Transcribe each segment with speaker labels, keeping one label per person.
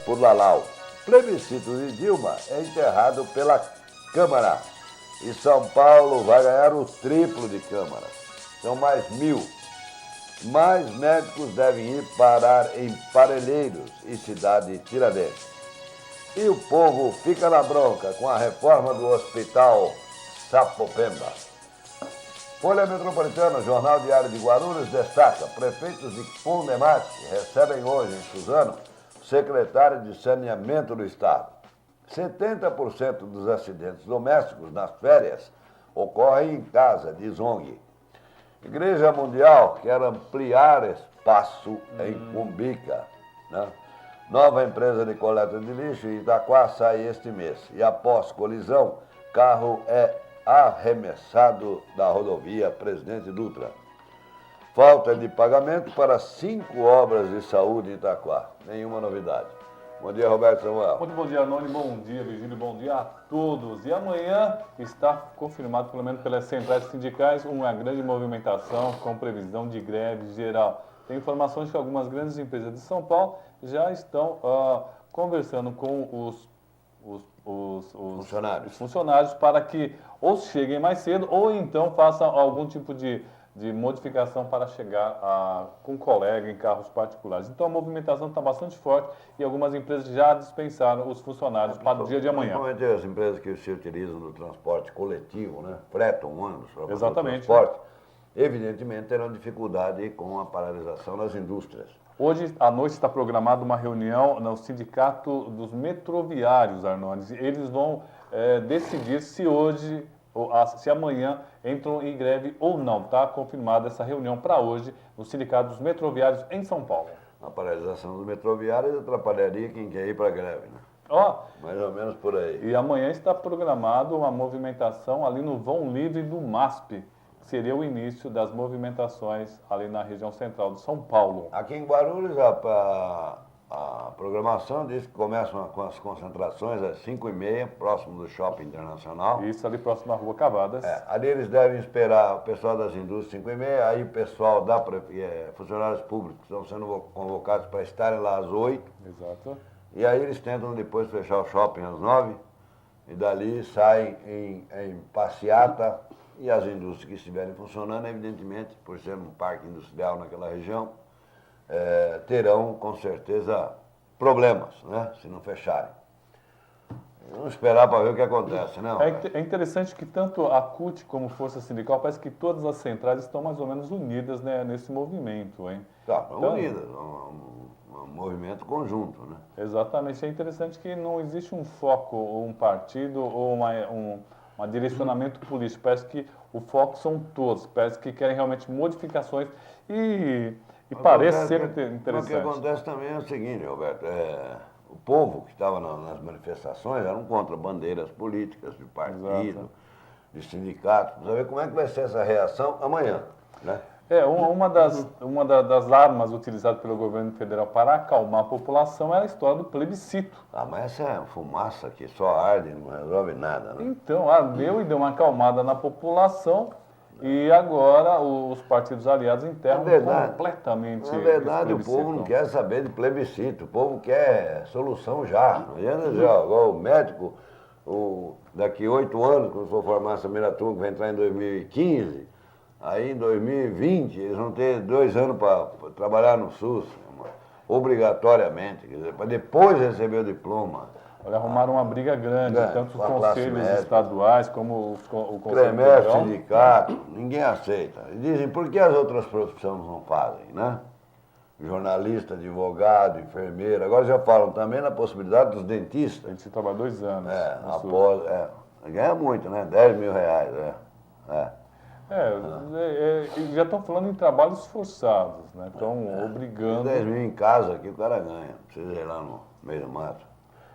Speaker 1: por Lalau. Plebiscito de Dilma é enterrado pela Câmara. E São Paulo vai ganhar o triplo de câmaras. São mais 1.000. Mais médicos devem ir parar em Parelheiros e cidade Tiradentes. E o povo fica na bronca com a reforma do Hospital Sapopemba. Folha Metropolitana, Jornal Diário de Guarulhos, destaca: prefeitos de Pundemate recebem hoje em Suzano o secretário de Saneamento do Estado. 70% dos acidentes domésticos nas férias ocorrem em casa, diz ONG. Igreja Mundial quer ampliar espaço em Cumbica. Né? Nova empresa de coleta de lixo em Itaquá sai este mês. E após colisão, carro é arremessado da rodovia Presidente Dutra. Falta de pagamento para 5 obras de saúde em Itaquá. Nenhuma novidade. Bom dia, Roberto Samuel.
Speaker 2: Muito bom dia, Arnone. Bom dia, Virgílio. Bom dia a todos. E amanhã está confirmado, pelo menos pelas centrais sindicais, uma grande movimentação com previsão de greve geral. Tem informações que algumas grandes empresas de São Paulo já estão conversando com os funcionários para que ou cheguem mais cedo ou então façam algum tipo de modificação para chegar com um colega em carros particulares. Então a movimentação está bastante forte e algumas empresas já dispensaram os funcionários para o dia de amanhã.
Speaker 1: Principalmente as empresas que se utilizam do transporte coletivo, né? Fretam ônibus para fazer o
Speaker 2: Exatamente.
Speaker 1: transporte, evidentemente terão dificuldade com a paralisação das indústrias.
Speaker 2: Hoje à noite está programada uma reunião no Sindicato dos Metroviários, Arnone. Eles vão decidir se hoje se amanhã entram em greve ou não. Está confirmada essa reunião para hoje no Sindicato dos Metroviários em São Paulo.
Speaker 1: A paralisação dos metroviários atrapalharia quem quer ir para a greve, né? Mais ou menos por aí.
Speaker 2: E amanhã está programado uma movimentação ali no vão livre do MASP, que seria o início das movimentações ali na região central de São Paulo.
Speaker 1: Aqui em Guarulhos, a programação diz que começam com as concentrações às 5h30, próximo do Shopping Internacional.
Speaker 2: Isso, ali próximo à Rua Cavadas.
Speaker 1: Ali eles devem esperar o pessoal das indústrias 5h30, aí o pessoal funcionários públicos estão sendo convocados para estarem lá às 8h.
Speaker 2: Exato.
Speaker 1: E aí eles tentam depois fechar o shopping às 9h, e dali saem em passeata, e as indústrias que estiverem funcionando, evidentemente, por ser um parque industrial naquela região, terão, com certeza, problemas, né, se não fecharem. Vamos esperar para ver o que acontece, né?
Speaker 2: É interessante que tanto a CUT como Força Sindical, parece que todas as centrais estão mais ou menos unidas, né, nesse movimento, hein?
Speaker 1: Então, unidas, um movimento conjunto, né?
Speaker 2: Exatamente. É interessante que não existe um foco, ou um partido, ou um direcionamento político. Parece que o foco são todos, parece que querem realmente modificações e parece ser interessante.
Speaker 1: O que acontece também é o seguinte, Roberto, o povo que estava nas manifestações eram contra bandeiras políticas, de partido, de sindicatos. Precisa ver como é que vai ser essa reação amanhã, né?
Speaker 2: Uma das armas utilizadas pelo governo federal para acalmar a população é a história do plebiscito.
Speaker 1: Mas essa é fumaça que só arde e não resolve nada, né?
Speaker 2: Então, ardeu e deu uma acalmada na população e agora os partidos aliados enterram completamente.
Speaker 1: Na verdade, o povo não quer saber de plebiscito, o povo quer solução já. Não adianta igual o médico, daqui 8 anos, quando for formar essa primeira turma, que vai entrar em 2015, aí em 2020 eles vão ter 2 anos para trabalhar no SUS, obrigatoriamente, quer dizer, para depois receber o diploma.
Speaker 2: Olha, arrumaram uma briga grande, tanto os conselhos estaduais como o Conselho
Speaker 1: Federal. Sindicato, ninguém aceita. E dizem, por que as outras profissões não fazem, né? Jornalista, advogado, enfermeiro. Agora já falam também na possibilidade dos dentistas.
Speaker 2: A gente trabalha 2 anos.
Speaker 1: Ganha muito, né? 10 mil reais,
Speaker 2: já estão falando em trabalhos forçados, né? Estão obrigando...
Speaker 1: 10 mil em casa aqui o cara ganha, precisa ir lá no meio do mato.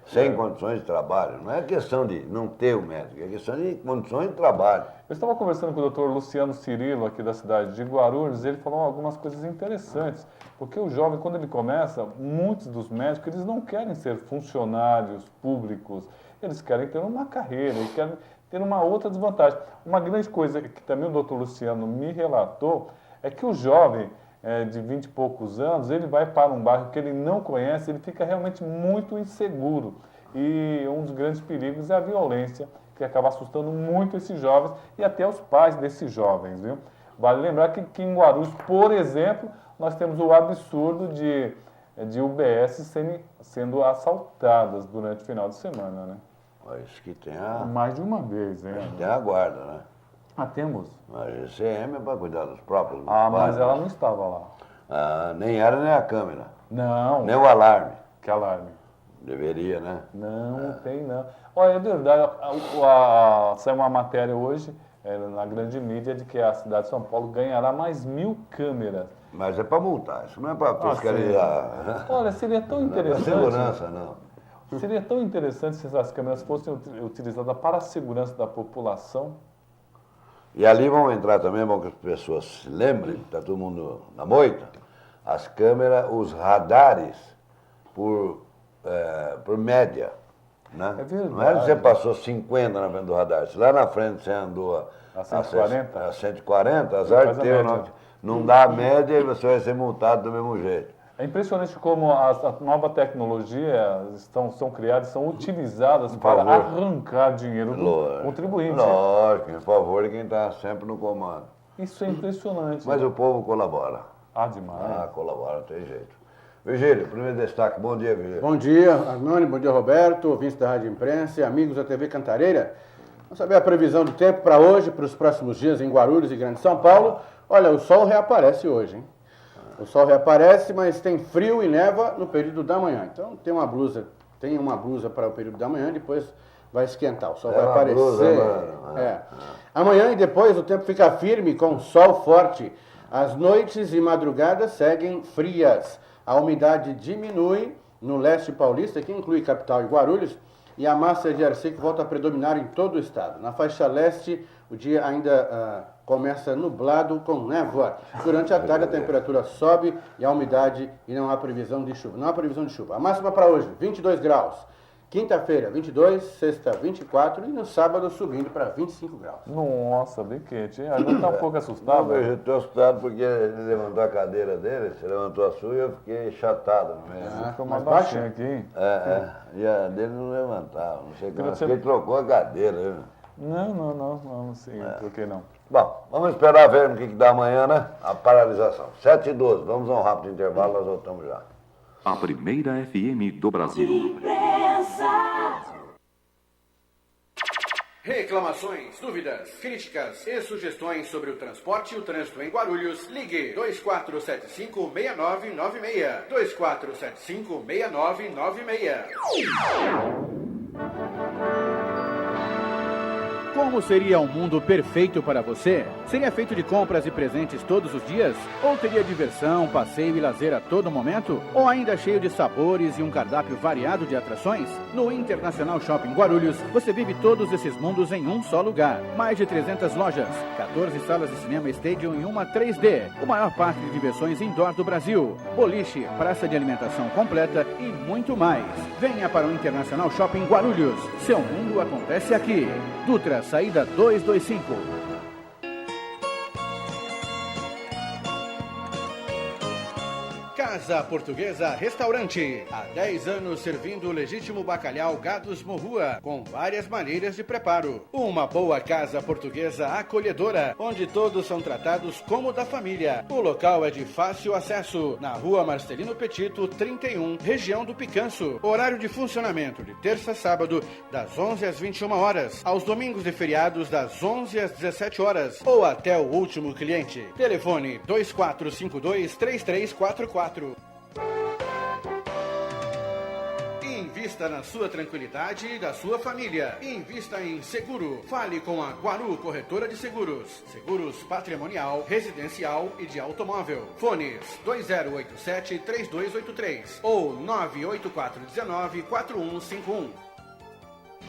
Speaker 1: Sem condições de trabalho. Não é questão de não ter o médico, é questão de condições de trabalho.
Speaker 2: Eu estava conversando com o doutor Luciano Cirilo, aqui da cidade de Guarulhos, e ele falou algumas coisas interessantes. Porque o jovem, quando ele começa, muitos dos médicos, eles não querem ser funcionários públicos, eles querem ter uma carreira, eles querem ter uma outra desvantagem. Uma grande coisa que também o doutor Luciano me relatou é que o jovem, de 20 e poucos anos, ele vai para um bairro que ele não conhece, ele fica realmente muito inseguro. E um dos grandes perigos é a violência, que acaba assustando muito esses jovens e até os pais desses jovens, viu? Vale lembrar que em Guarulhos, por exemplo, nós temos o absurdo de UBS sendo assaltadas durante o final de semana, né?
Speaker 1: Mas que tem
Speaker 2: Mais de uma vez, né?
Speaker 1: tem a guarda, né?
Speaker 2: Temos.
Speaker 1: Mas a GCM é para cuidar dos próprios.
Speaker 2: Mas ela não estava lá.
Speaker 1: Nem era nem a câmera.
Speaker 2: Não.
Speaker 1: Nem o alarme.
Speaker 2: Que alarme?
Speaker 1: Deveria, né?
Speaker 2: Não tem não. Olha, é verdade, saiu uma matéria hoje na grande mídia de que a cidade de São Paulo ganhará mais 1.000 câmeras.
Speaker 1: Mas é para multar, isso não é para fiscalizar.
Speaker 2: Olha, seria tão interessante.
Speaker 1: Não é para segurança, não.
Speaker 2: Seria tão interessante se essas câmeras fossem utilizadas para a segurança da população.
Speaker 1: E ali vão entrar também, bom que as pessoas se lembrem, está todo mundo na moita, as câmeras, os radares por média. Né?
Speaker 2: É verdade.
Speaker 1: Não é que você passou 50 na frente do radar. Se lá na frente você andou
Speaker 2: a 140,
Speaker 1: a 140, azar teu, não dá a média e você vai ser multado do mesmo jeito.
Speaker 2: É impressionante como as novas tecnologias são criadas, são utilizadas para arrancar dinheiro do contribuinte.
Speaker 1: Lógico, em favor de quem está sempre no comando.
Speaker 2: Isso é impressionante.
Speaker 1: Mas o povo colabora.
Speaker 2: Demais.
Speaker 1: Colabora, não tem jeito. Virgílio, primeiro destaque. Bom dia, Virgílio.
Speaker 3: Bom dia, Arnone. Bom dia, Roberto, ouvintes da Rádio Imprensa e amigos da TV Cantareira. Vamos saber a previsão do tempo para hoje, para os próximos dias em Guarulhos e Grande São Paulo. Olha, o sol reaparece hoje, hein? O sol reaparece, mas tem frio e neva no período da manhã. Então tem uma blusa para o período da manhã, depois vai esquentar. O sol vai aparecer. Blusa, Amanhã e depois o tempo fica firme com sol forte. As noites e madrugadas seguem frias. A umidade diminui no leste paulista, que inclui capital e Guarulhos, e a massa de ar seco volta a predominar em todo o estado. Na faixa leste, o dia ainda começa nublado com névoa. Durante a tarde a temperatura sobe e a umidade e não há previsão de chuva. Não há previsão de chuva. A máxima para hoje, 22 graus. Quinta-feira, 22, sexta, 24 e no sábado subindo para 25 graus.
Speaker 2: Nossa, bem quente, hein? Ainda está um pouco assustado.
Speaker 1: Não, eu estou assustado porque ele levantou a cadeira dele, você levantou a sua e eu fiquei chatado no meio.
Speaker 2: Ficou mais baixinho aqui, hein?
Speaker 1: E a dele não levantava, não sei como. Acho que ele trocou a cadeira. Viu?
Speaker 2: Não sei, troquei não.
Speaker 1: Bom, vamos esperar ver no que dá amanhã, né? A paralisação. 7h12, vamos a um rápido intervalo, nós voltamos já.
Speaker 4: A primeira FM do Brasil.
Speaker 3: Reclamações, dúvidas, críticas e sugestões sobre o transporte e o trânsito em Guarulhos, ligue 2475-6996. 2475-6996. Como seria um mundo perfeito para você? Seria feito de compras e presentes todos os dias? Ou teria diversão, passeio e lazer a todo momento? Ou ainda cheio de sabores e um cardápio variado de atrações? No Internacional Shopping Guarulhos, você vive todos esses mundos em um só lugar. Mais de 300 lojas, 14 salas de cinema Stadium e uma 3D. O maior parque de diversões indoor do Brasil. Boliche, praça de alimentação completa e muito mais. Venha para o Internacional Shopping Guarulhos. Seu mundo acontece aqui. Dutra, saída 225. Casa Portuguesa Restaurante. Há 10 anos servindo o legítimo bacalhau Gados Morrua, com várias maneiras de preparo. Uma boa casa portuguesa acolhedora, onde todos são tratados como da família. O local é de fácil acesso, na Rua Marcelino Petito, 31, região do Picanço. Horário de funcionamento de terça a sábado, das 11 às 21 horas. Aos domingos e feriados, das 11 às 17 horas. Ou até o último cliente. Telefone 2452-3344. Invista na sua tranquilidade e da sua família. Invista em seguro. Fale com a Guaru Corretora de Seguros. Seguros patrimonial, residencial e de automóvel. Fones 2087-3283 ou 98419-4151.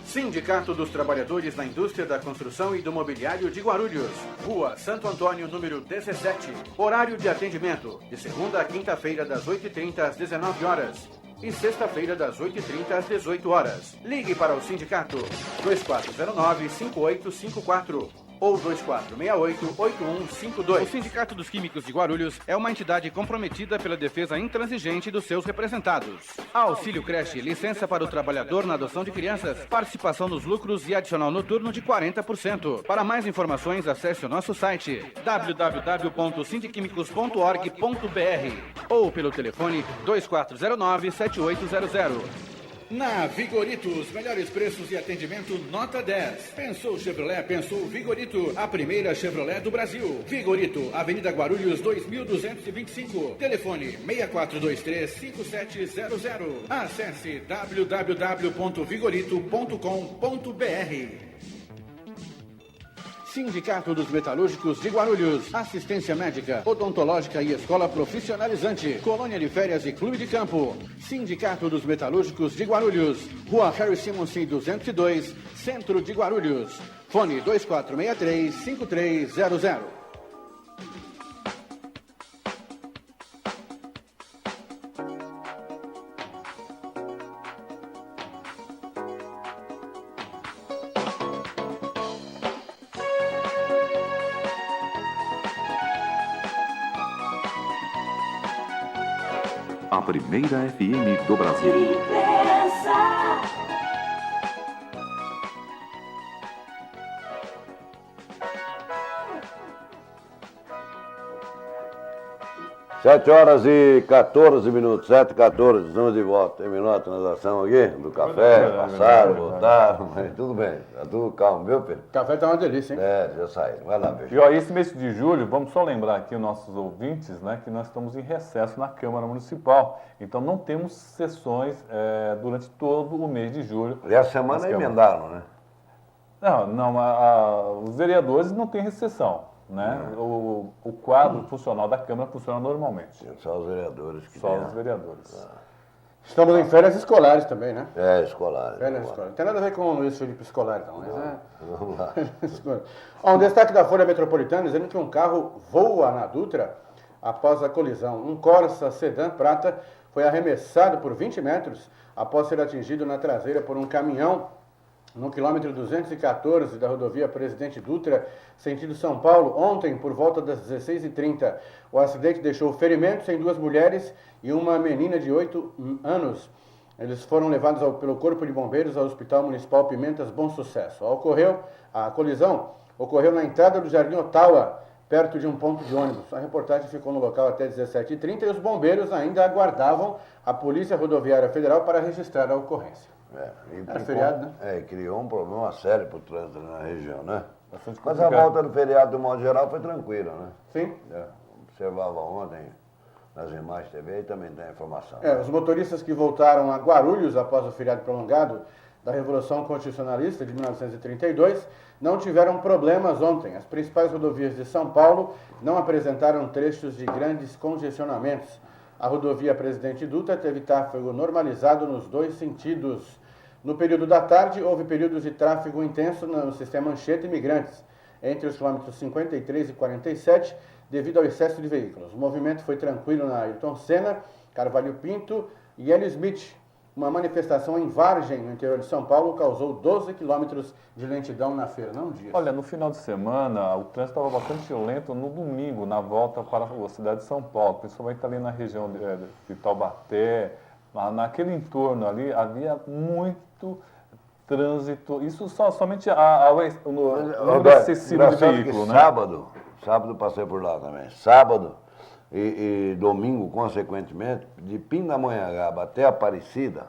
Speaker 3: Sindicato dos Trabalhadores da Indústria da Construção e do Mobiliário de Guarulhos. Rua Santo Antônio, número 17. Horário de atendimento, de segunda a quinta-feira, das 8h30 às 19 horas. E sexta-feira, das 8h30 às 18 horas. Ligue para o sindicato 2409-5854 ou 2468-8152. O Sindicato dos Químicos de Guarulhos é uma entidade comprometida pela defesa intransigente dos seus representados. Auxílio creche, licença para o trabalhador na adoção de crianças, participação nos lucros e adicional noturno de 40%. Para mais informações, acesse o nosso site www.sindiquimicos.org.br ou pelo telefone 2409-7800. Na Vigorito, os melhores preços e atendimento nota 10. Pensou Chevrolet, pensou Vigorito, a primeira Chevrolet do Brasil. Vigorito, Avenida Guarulhos 2225. Telefone 6423-5700. Acesse www.vigorito.com.br. Sindicato dos Metalúrgicos de Guarulhos. Assistência médica, odontológica e escola profissionalizante. Colônia de férias e clube de campo. Sindicato dos Metalúrgicos de Guarulhos. Rua Harry Simonsen 202, Centro de Guarulhos. Fone 2463-5300.
Speaker 4: A primeira FM do Brasil.
Speaker 5: Imprensa.
Speaker 1: 7h14, 7h14, estamos de volta. Terminou a transação aqui do café, passaram, voltaram, mas tudo bem, tá tudo calmo, viu, Pedro?
Speaker 3: O café tá uma delícia, hein?
Speaker 1: É, já saíram. Vai lá, beijo.
Speaker 2: E ó, esse mês de julho, vamos só lembrar aqui os nossos ouvintes, né, que nós estamos em recesso na Câmara Municipal. Então não temos sessões durante todo o mês de julho.
Speaker 1: E a semana emendaram, né?
Speaker 2: Não, os vereadores não têm recessão, né? O quadro funcional da Câmara funciona normalmente.
Speaker 1: Só os vereadores que
Speaker 2: Só
Speaker 1: têm,
Speaker 2: os
Speaker 1: né?
Speaker 2: vereadores.
Speaker 3: Estamos em férias escolares também, né?
Speaker 1: É, escolar.
Speaker 3: Férias escolares. Não tem nada a ver com o Luiz Felipe Escolar, não. Mas
Speaker 1: Vamos lá.
Speaker 3: Ó, um destaque da Folha Metropolitana dizendo que um carro voa na Dutra após a colisão. Um Corsa sedã prata foi arremessado por 20 metros após ser atingido na traseira por um caminhão no quilômetro 214 da rodovia Presidente Dutra, sentido São Paulo, ontem por volta das 16h30. O acidente deixou ferimentos em 2 mulheres e uma menina de 8 anos. Eles foram levados pelo Corpo de Bombeiros ao Hospital Municipal Pimentas Bom Sucesso. A colisão ocorreu na entrada do Jardim Ottawa, perto de um ponto de ônibus. A reportagem ficou no local até 17h30 e os bombeiros ainda aguardavam a Polícia Rodoviária Federal para registrar a ocorrência.
Speaker 1: Era
Speaker 3: feriado, né?
Speaker 1: Criou um problema sério para o trânsito na região, né?
Speaker 2: Bastante
Speaker 1: Mas a
Speaker 2: complicado.
Speaker 1: volta do feriado, do modo geral, foi tranquila, né?
Speaker 3: Sim.
Speaker 1: Observava ontem nas imagens TV e também tem a informação.
Speaker 3: Os motoristas que voltaram a Guarulhos após o feriado prolongado da Revolução Constitucionalista de 1932 não tiveram problemas ontem. As principais rodovias de São Paulo não apresentaram trechos de grandes congestionamentos. A rodovia Presidente Dutra teve tráfego normalizado nos 2 sentidos. No período da tarde, houve períodos de tráfego intenso no sistema Anchieta Imigrantes, entre os quilômetros 53 e 47, devido ao excesso de veículos. O movimento foi tranquilo na Ayrton Senna, Carvalho Pinto e Hélio Smith. Uma manifestação em Vargem, no interior de São Paulo, causou 12 quilômetros de lentidão na feira, não dias.
Speaker 2: Olha, no final de semana, o trânsito estava bastante lento no domingo, na volta para a cidade de São Paulo, principalmente ali na região de Taubaté, naquele entorno ali, havia muito trânsito, isso somente o número excessivo de veículos, né?
Speaker 1: Sábado passei por lá também. Sábado e domingo, consequentemente, de Pindamonhangaba até Aparecida,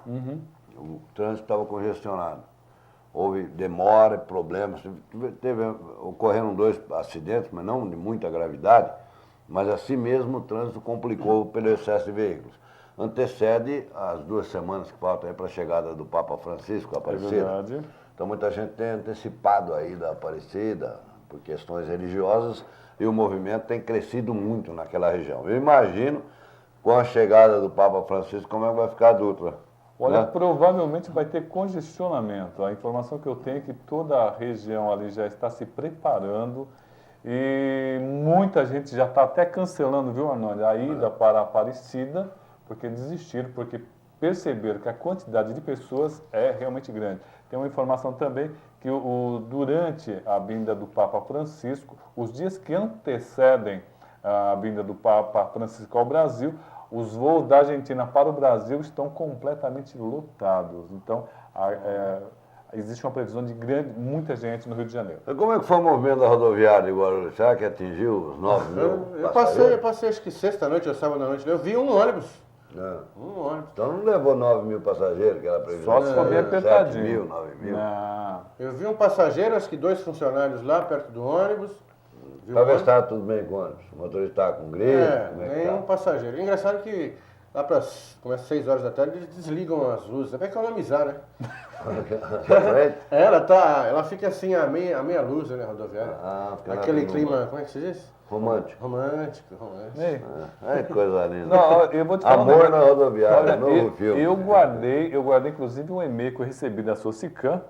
Speaker 1: o trânsito estava congestionado. Houve demora, problemas, ocorreram 2 acidentes, mas não de muita gravidade, mas assim mesmo o trânsito complicou pelo excesso de veículos. Antecede as 2 semanas que faltam aí para a chegada do Papa Francisco, Aparecida.
Speaker 2: É verdade.
Speaker 1: Então muita gente tem antecipado aí da Aparecida por questões religiosas e o movimento tem crescido muito naquela região. Eu imagino, com a chegada do Papa Francisco, como é que vai ficar a Dutra.
Speaker 2: Olha,
Speaker 1: né?
Speaker 2: provavelmente vai ter congestionamento. A informação que eu tenho é que toda a região ali já está se preparando e muita gente já está até cancelando, viu, Arnoldo, a ida para a Aparecida, porque desistiram, porque perceberam que a quantidade de pessoas é realmente grande. Tem uma informação também que durante a vinda do Papa Francisco, os dias que antecedem a vinda do Papa Francisco ao Brasil, os voos da Argentina para o Brasil estão completamente lotados. Então, existe uma previsão de muita gente no Rio de Janeiro.
Speaker 1: Como é que foi o movimento da rodoviária de Guarulhos? Será que atingiu os 9 mil
Speaker 3: Eu passei acho que sexta-noite ou sábado-noite, eu vi um ônibus. Um ônibus.
Speaker 1: Então não levou 9 mil passageiros, que era previsão.
Speaker 2: Só se for bem
Speaker 1: 7
Speaker 2: apertadinho.
Speaker 1: mil, 9 mil.
Speaker 2: Não.
Speaker 3: Eu vi um passageiro, acho que 2 funcionários lá perto do ônibus. Vi um
Speaker 1: Para ver se
Speaker 3: ônibus.
Speaker 1: estava tudo bem com o ônibus. O motorista estava com gripe, como é que
Speaker 3: nenhum
Speaker 1: tá?
Speaker 3: passageiro. Engraçado que lá para começa 6 horas da tarde, eles desligam as luzes, é para economizar, né? Ela fica assim a meia luz, né, rodoviária.
Speaker 1: fica
Speaker 3: Aquele
Speaker 1: na-
Speaker 3: clima, como é que se diz?
Speaker 1: Romântico.
Speaker 3: Romântico.
Speaker 2: Ei,
Speaker 1: Ai, coisa linda.
Speaker 2: não, eu vou te falar um
Speaker 1: Amor
Speaker 2: negócio.
Speaker 1: na rodoviária,
Speaker 2: Olha,
Speaker 1: novo filme.
Speaker 2: eu guardei inclusive um e-mail que eu recebi da Socicam,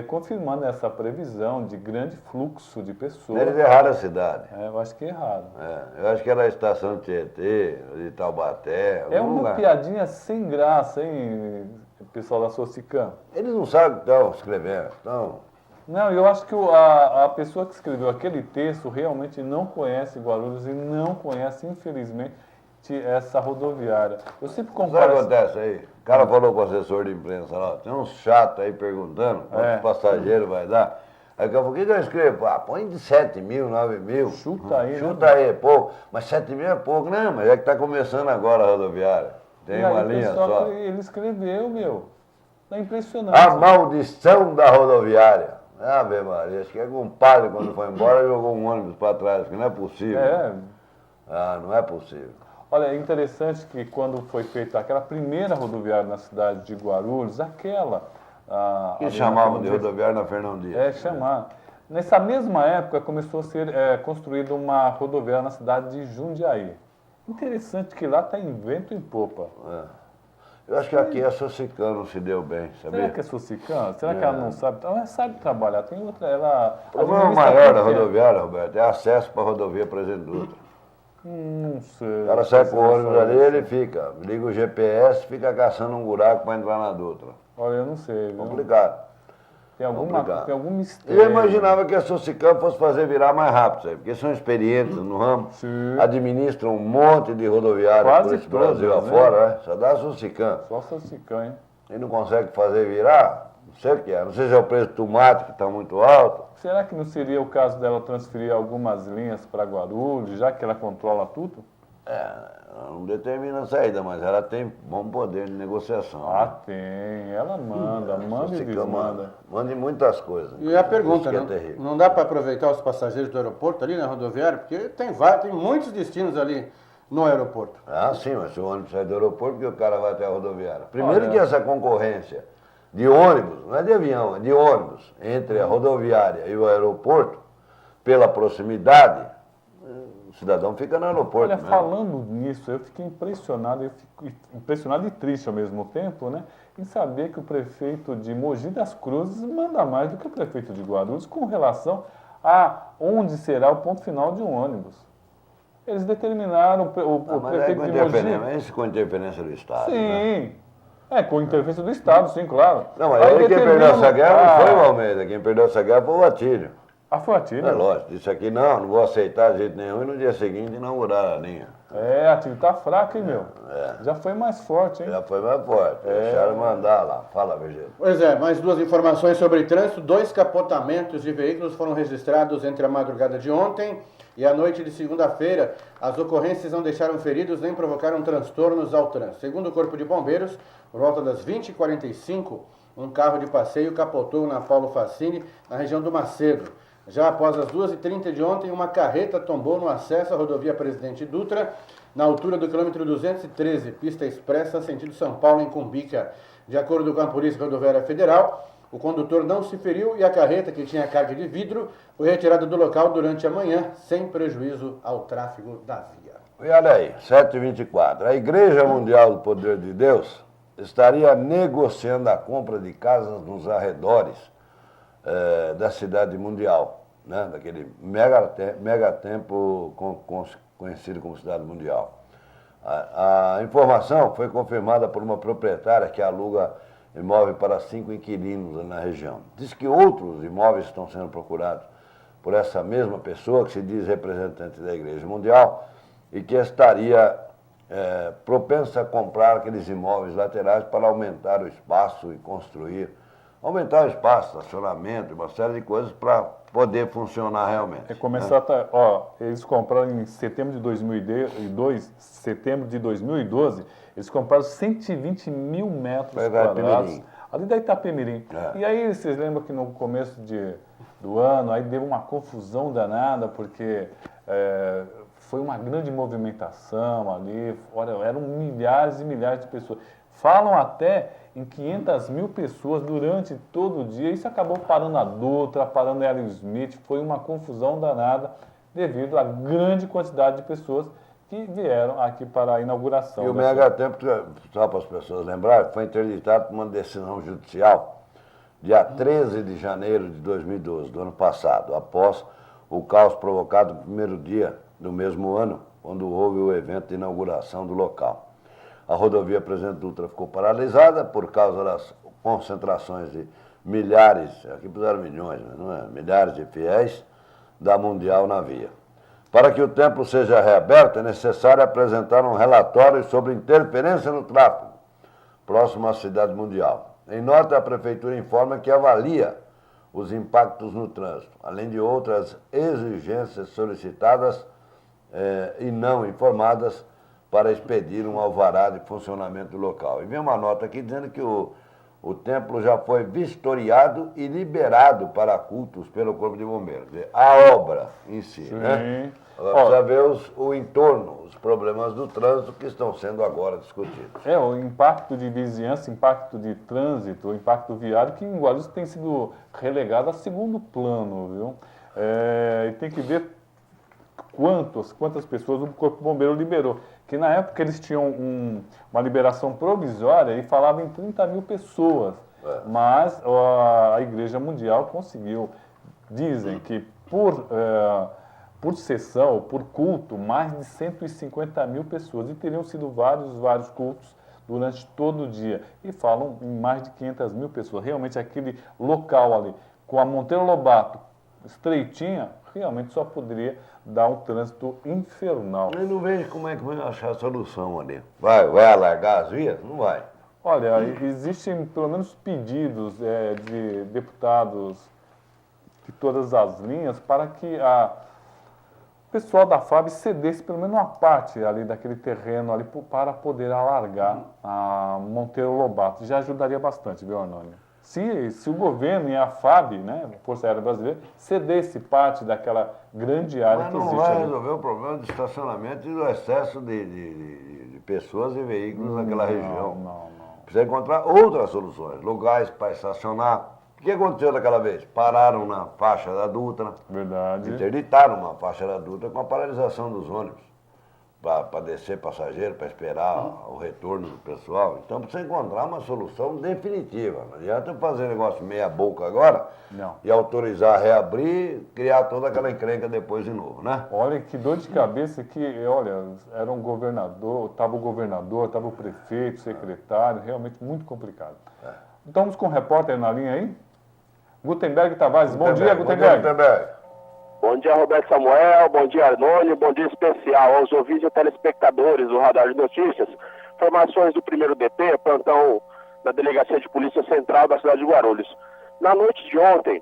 Speaker 2: confirmando essa previsão de grande fluxo de pessoas.
Speaker 1: Eles erraram a cidade.
Speaker 2: Eu acho que é errado.
Speaker 1: Eu acho que era a estação de Tietê, de Taubaté,
Speaker 2: É
Speaker 1: algum
Speaker 2: uma
Speaker 1: lugar.
Speaker 2: piadinha sem graça, hein, pessoal da Socicam?
Speaker 1: Eles não sabem o que estão escrevendo. Então,
Speaker 2: Não, eu acho que a pessoa que escreveu aquele texto realmente não conhece Guarulhos e não conhece, infelizmente, essa rodoviária. Eu sempre
Speaker 1: sabe o que
Speaker 2: comparo...
Speaker 1: acontece aí? O cara falou com o assessor de imprensa lá, tem uns chatos aí perguntando quantos passageiros vai dar. Aí eu falei, o que eu escrevo? Põe de 7 mil, 9 mil.
Speaker 2: Chuta aí,
Speaker 1: Chuta aí, é pouco. Mas 7 mil é pouco. Não, mas é que está começando agora a rodoviária. Tem
Speaker 2: E aí
Speaker 1: uma
Speaker 2: o
Speaker 1: linha
Speaker 2: pessoal
Speaker 1: só.
Speaker 2: Ele escreveu, meu. Tá impressionante.
Speaker 1: A maldição da rodoviária. Ave Maria, acho que é um padre quando foi embora jogou um ônibus para trás, que não é possível. Não é possível.
Speaker 2: Olha, é interessante que quando foi feita aquela primeira rodoviária na cidade de Guarulhos,
Speaker 1: Que chamavam de rodoviária na Fernão Dias.
Speaker 2: chamar. Nessa mesma época começou a ser construída uma rodoviária na cidade de Jundiaí. Interessante que lá está em vento em popa.
Speaker 1: Eu acho que aqui a Socicam não se deu bem,
Speaker 2: Será
Speaker 1: sabia?
Speaker 2: que é Socicam? Será que ela não sabe? Ela sabe trabalhar. Tem outra. Ela
Speaker 1: O problema
Speaker 2: administra
Speaker 1: maior da
Speaker 2: tudo que é.
Speaker 1: rodoviária, Roberto, é acesso para a rodovia Presidente Dutra.
Speaker 2: Não sei.
Speaker 1: O cara sai com o ônibus ali, ele fica, liga o GPS, fica caçando um buraco para entrar na Dutra.
Speaker 2: Olha, eu não sei. Viu?
Speaker 1: Complicado.
Speaker 2: Tem
Speaker 1: complicado.
Speaker 2: algum mistério.
Speaker 1: Eu imaginava que a Socicam fosse fazer virar mais rápido, sabe? Porque são experientes no ramo,
Speaker 2: Sim.
Speaker 1: administram um monte de rodoviárias
Speaker 2: Quase
Speaker 1: por esse
Speaker 2: todas,
Speaker 1: Brasil
Speaker 2: né?
Speaker 1: afora, né? Só dá a Socicam.
Speaker 2: Só Socicam, hein?
Speaker 1: E não consegue fazer virar, não sei o que é. Não sei se é o preço do tomate que está muito alto.
Speaker 2: Será que não seria o caso dela transferir algumas linhas para Guarulhos, já que ela controla tudo?
Speaker 1: Ela não determina a saída, mas ela tem bom poder de negociação.
Speaker 2: Tem. Ela manda e
Speaker 1: Socicam
Speaker 2: desmanda.
Speaker 1: manda em muitas coisas.
Speaker 3: E a pergunta,
Speaker 1: Isso que é
Speaker 3: né?
Speaker 1: terrível.
Speaker 3: Não dá para aproveitar os passageiros do aeroporto ali na rodoviária? Porque tem muitos destinos ali no aeroporto.
Speaker 1: Sim, mas se o ônibus sai do aeroporto, porque o cara vai até a rodoviária. Primeiro
Speaker 2: Olha.
Speaker 1: que essa concorrência de ônibus, não é de avião, é de ônibus, entre a rodoviária e o aeroporto, pela proximidade, o cidadão fica no aeroporto.
Speaker 2: Olha,
Speaker 1: né?
Speaker 2: falando nisso, eu fiquei impressionado e triste ao mesmo tempo, né? Em saber que o prefeito de Mogi das Cruzes manda mais do que o prefeito de Guarulhos com relação a onde será o ponto final de um ônibus. Eles determinaram, o
Speaker 1: Mas é
Speaker 2: prefeito
Speaker 1: com
Speaker 2: de Mogi...
Speaker 1: interferência, mas isso com interferência do Estado. Né?
Speaker 2: Sim, com interferência do Estado, sim, claro.
Speaker 1: Não, mas
Speaker 2: Aí
Speaker 1: aí quem
Speaker 2: determina-
Speaker 1: perdeu essa guerra não foi o Almeida, quem perdeu essa guerra foi o Atílio.
Speaker 2: Foi o Atílio.
Speaker 1: É lógico, disse aqui não vou aceitar de jeito nenhum, e no dia seguinte inauguraram a linha.
Speaker 2: Atílio tá fraco, hein, meu? Já foi mais forte, hein?
Speaker 1: Já foi mais forte, deixaram mandar lá. Fala, Virgílio.
Speaker 3: Pois é, mais 2 informações sobre trânsito. 2 capotamentos de veículos foram registrados entre a madrugada de ontem e a noite de segunda-feira. As ocorrências não deixaram feridos nem provocaram transtornos ao trânsito. Segundo o Corpo de Bombeiros, por volta das 20h45, um carro de passeio capotou na Paulo Facini, na região do Macedo. Já após as 2h30 de ontem, uma carreta tombou no acesso à rodovia Presidente Dutra, na altura do quilômetro 213, pista expressa, sentido São Paulo, em Cumbica. De acordo com a Polícia Rodoviária Federal, o condutor não se feriu e a carreta, que tinha carga de vidro, foi retirada do local durante a manhã, sem prejuízo ao tráfego da via.
Speaker 1: E olha aí, 7h24. A Igreja Mundial do Poder de Deus estaria negociando a compra de casas nos arredores da cidade mundial, né? Daquele mega templo conhecido como cidade mundial. A informação foi confirmada por uma proprietária que aluga imóvel para 5 inquilinos na região. Diz que outros imóveis estão sendo procurados por essa mesma pessoa, que se diz representante da Igreja Mundial, e que estaria propensa a comprar aqueles imóveis laterais para aumentar o espaço e construir, aumentar o espaço, estacionamento, uma série de coisas para poder funcionar realmente.
Speaker 2: Eles compraram em setembro de 2012, eles compraram 120 mil metros quadrados. Ali da Itapemirim. E aí, vocês lembram que no começo do ano, aí deu uma confusão danada, porque foi uma grande movimentação ali, eram milhares e milhares de pessoas. Falam até em 500 mil pessoas durante todo o dia. Isso acabou parando a Dutra, parando a Hélio Smith. Foi uma confusão danada devido à grande quantidade de pessoas que vieram aqui para a inauguração.
Speaker 1: E o Mega Templo, só para as pessoas lembrarem, foi interditado por uma decisão judicial dia 13 de janeiro de 2012, do ano passado, após o caos provocado no primeiro dia do mesmo ano, quando houve o evento de inauguração do local. A rodovia Presidente Dutra ficou paralisada por causa das concentrações de milhares, aqui puseram milhões, mas não é, milhares de fiéis da Mundial na via. Para que o templo seja reaberto, é necessário apresentar um relatório sobre interferência no tráfego, próximo à cidade mundial. Em nota, a Prefeitura informa que avalia os impactos no trânsito, além de outras exigências solicitadas e não informadas para expedir um alvará de funcionamento do local. E vem uma nota aqui dizendo que o templo já foi vistoriado e liberado para cultos pelo Corpo de Bombeiros. A obra em si,
Speaker 2: Sim.
Speaker 1: né? Agora precisa ver o entorno, os problemas do trânsito que estão sendo agora discutidos.
Speaker 2: O impacto de vizinhança, impacto de trânsito, o impacto viário, que em Guarulhos tem sido relegado a segundo plano, viu? E tem que ver quantas pessoas o Corpo de Bombeiro liberou. Que na época eles tinham uma liberação provisória e falava em 30 mil pessoas. Mas a Igreja Mundial conseguiu, dizem que por sessão, por culto, mais de 150 mil pessoas. E teriam sido vários cultos durante todo o dia. E falam em mais de 500 mil pessoas. Realmente aquele local ali, com a Monteiro Lobato estreitinha, realmente só poderia dar um trânsito infernal.
Speaker 1: Eu não vejo como é que vai achar a solução ali. Vai alargar as vias? Não vai.
Speaker 2: Olha, existem pelo menos pedidos de deputados de todas as linhas para que o pessoal da FAB cedesse pelo menos uma parte ali daquele terreno ali para poder alargar a Monteiro Lobato. Já ajudaria bastante, viu, Arnônio? Se o governo e a FAB, né, Força Aérea Brasileira, cedesse parte daquela grande área que existe ali.
Speaker 1: Mas não vai resolver o problema do estacionamento e do excesso de pessoas e veículos naquela região.
Speaker 2: Não.
Speaker 1: Precisa encontrar outras soluções, lugares para estacionar. O que aconteceu daquela vez? Pararam na faixa da Dutra.
Speaker 2: Verdade.
Speaker 1: Interditaram uma faixa da Dutra com a paralisação dos ônibus. Para descer passageiro, para esperar o retorno do pessoal. Então precisa encontrar uma solução definitiva. Não adianta fazer negócio meia boca agora e autorizar a reabrir, criar toda aquela encrenca depois de novo, né?
Speaker 2: Olha que dor de cabeça que, era um governador, estava o prefeito, o secretário, realmente muito complicado. Então vamos com o repórter na linha aí? Gutenberg Tavares. Bom dia, Gutenberg.
Speaker 6: Bom dia, Roberto Samuel, bom dia, Arnônio, bom dia especial aos ouvintes e telespectadores do Radar de Notícias. Informações do primeiro DP, plantão da Delegacia de Polícia Central da cidade de Guarulhos. Na noite de ontem,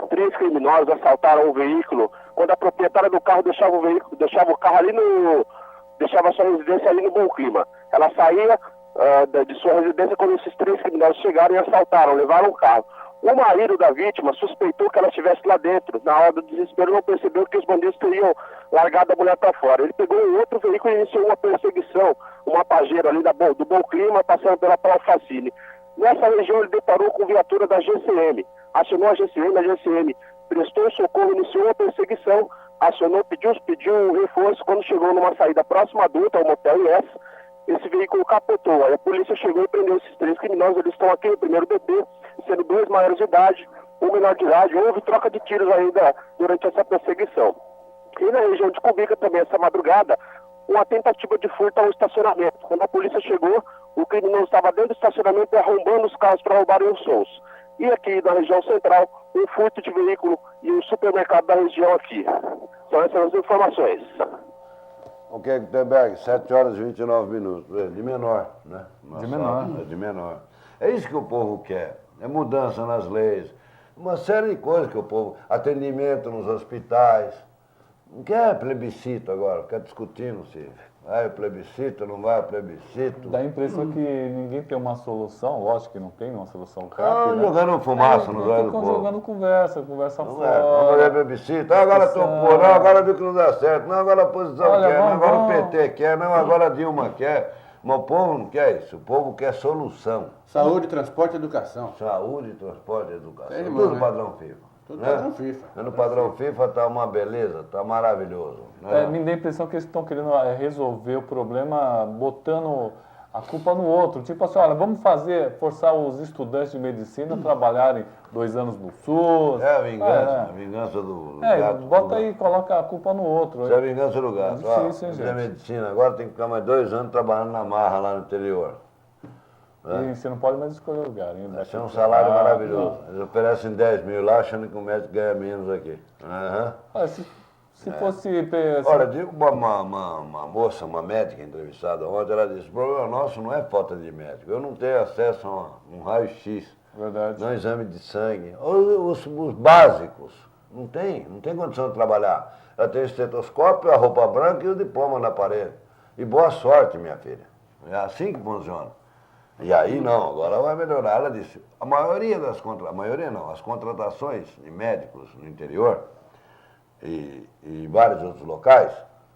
Speaker 6: 3 criminosos assaltaram um veículo quando a proprietária do carro deixava o carro ali deixava a sua residência ali no Bom Clima. Ela saía de sua residência quando esses 3 criminosos chegaram e assaltaram, levaram o carro. O marido da vítima suspeitou que ela estivesse lá dentro. Na hora do desespero, não percebeu que os bandidos teriam largado a mulher para fora. Ele pegou um outro veículo e iniciou uma perseguição, uma pajeira ali do Bom Clima, passando pela Alfacine. Nessa região, ele deparou com viatura da GCM. Acionou a GCM prestou socorro, iniciou uma perseguição, acionou, pediu um reforço. Quando chegou numa saída próxima à Dutra, ao Motel IS, esse veículo capotou. Aí a polícia chegou e prendeu esses 3 criminosos. Eles estão aqui no primeiro DP, sendo 2 maiores de idade, um menor de idade. Houve troca de tiros ainda durante essa perseguição. E na região de Cubica também, essa madrugada, uma tentativa de furto ao estacionamento. Quando a polícia chegou, o criminoso estava dentro do estacionamento e arrombando os carros para roubarem os sons. E aqui na região central, um furto de veículo e um supermercado da região aqui. São essas as informações.
Speaker 1: Ok, Gutenberg, 7 horas e 29 minutos. De menor, né?
Speaker 2: De menor.
Speaker 1: De menor. É isso que o povo quer. É mudança nas leis. Uma série de coisas que o povo... Atendimento nos hospitais. Não quer plebiscito agora, fica discutindo se vai plebiscito, não vai plebiscito.
Speaker 2: Dá a impressão que ninguém tem uma solução, lógico que não tem uma solução
Speaker 1: Estão
Speaker 2: rápida.
Speaker 1: jogando fumaça nos olhos do
Speaker 2: Ficam
Speaker 1: povo.
Speaker 2: jogando conversa
Speaker 1: Não
Speaker 2: fora.
Speaker 1: é, vamos fazer plebiscito. Agora topou, não, agora viu que não dá certo. Não, agora a oposição
Speaker 2: Olha,
Speaker 1: quer, não, agora o
Speaker 2: vamos.
Speaker 1: PT quer, não, agora a Dilma quer. Mas o povo não quer isso, o povo quer solução.
Speaker 3: Saúde, transporte e educação.
Speaker 1: Saúde, transporte e educação.
Speaker 3: É,
Speaker 1: Tudo
Speaker 3: irmão, né?
Speaker 1: padrão FIFA.
Speaker 3: Tudo
Speaker 1: né?
Speaker 3: padrão FIFA.
Speaker 1: No padrão FIFA tá uma beleza, tá maravilhoso. Né?
Speaker 2: Me dá a impressão que eles estão querendo resolver o problema botando a culpa no outro. Tipo assim, olha, vamos forçar os estudantes de medicina a trabalharem 2 anos no SUS.
Speaker 1: É a vingança, a vingança do gato.
Speaker 2: Bota aí e coloca a culpa no outro.
Speaker 1: Isso é a vingança do gato.
Speaker 2: Difícil, hein,
Speaker 1: Ó,
Speaker 2: gente?
Speaker 1: medicina agora tem que ficar mais 2 anos trabalhando na marra lá no interior.
Speaker 2: E você não pode mais escolher o lugar. Hein?
Speaker 1: Isso é um salário maravilhoso. Eles oferecem 10 mil lá, achando que o médico ganha menos aqui. Aham.
Speaker 2: Olha, se fosse...
Speaker 1: Olha, digo uma moça, uma médica entrevistada ontem, ela disse, o problema nosso não é falta de médico, eu não tenho acesso a um raio-x,
Speaker 2: Verdade.
Speaker 1: não um exame de sangue, os básicos, não tem condição de trabalhar. Ela tem o estetoscópio, a roupa branca e o diploma na parede. E boa sorte, minha filha. É assim que funciona. E aí não, agora vai melhorar. Ela disse, a maioria as contratações de médicos no interior e em vários outros locais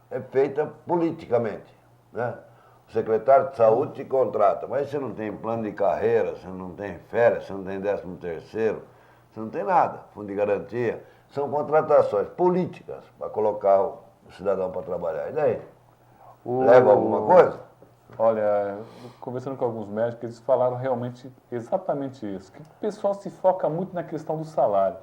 Speaker 1: é feita politicamente, né? O secretário de saúde te contrata, mas você não tem plano de carreira, você não tem férias, você não tem 13º, você não tem nada, fundo de garantia. São contratações políticas para colocar o cidadão para trabalhar. E daí? Leva alguma coisa?
Speaker 2: Olha, conversando com alguns médicos, eles falaram realmente exatamente isso, que o pessoal se foca muito na questão do salário.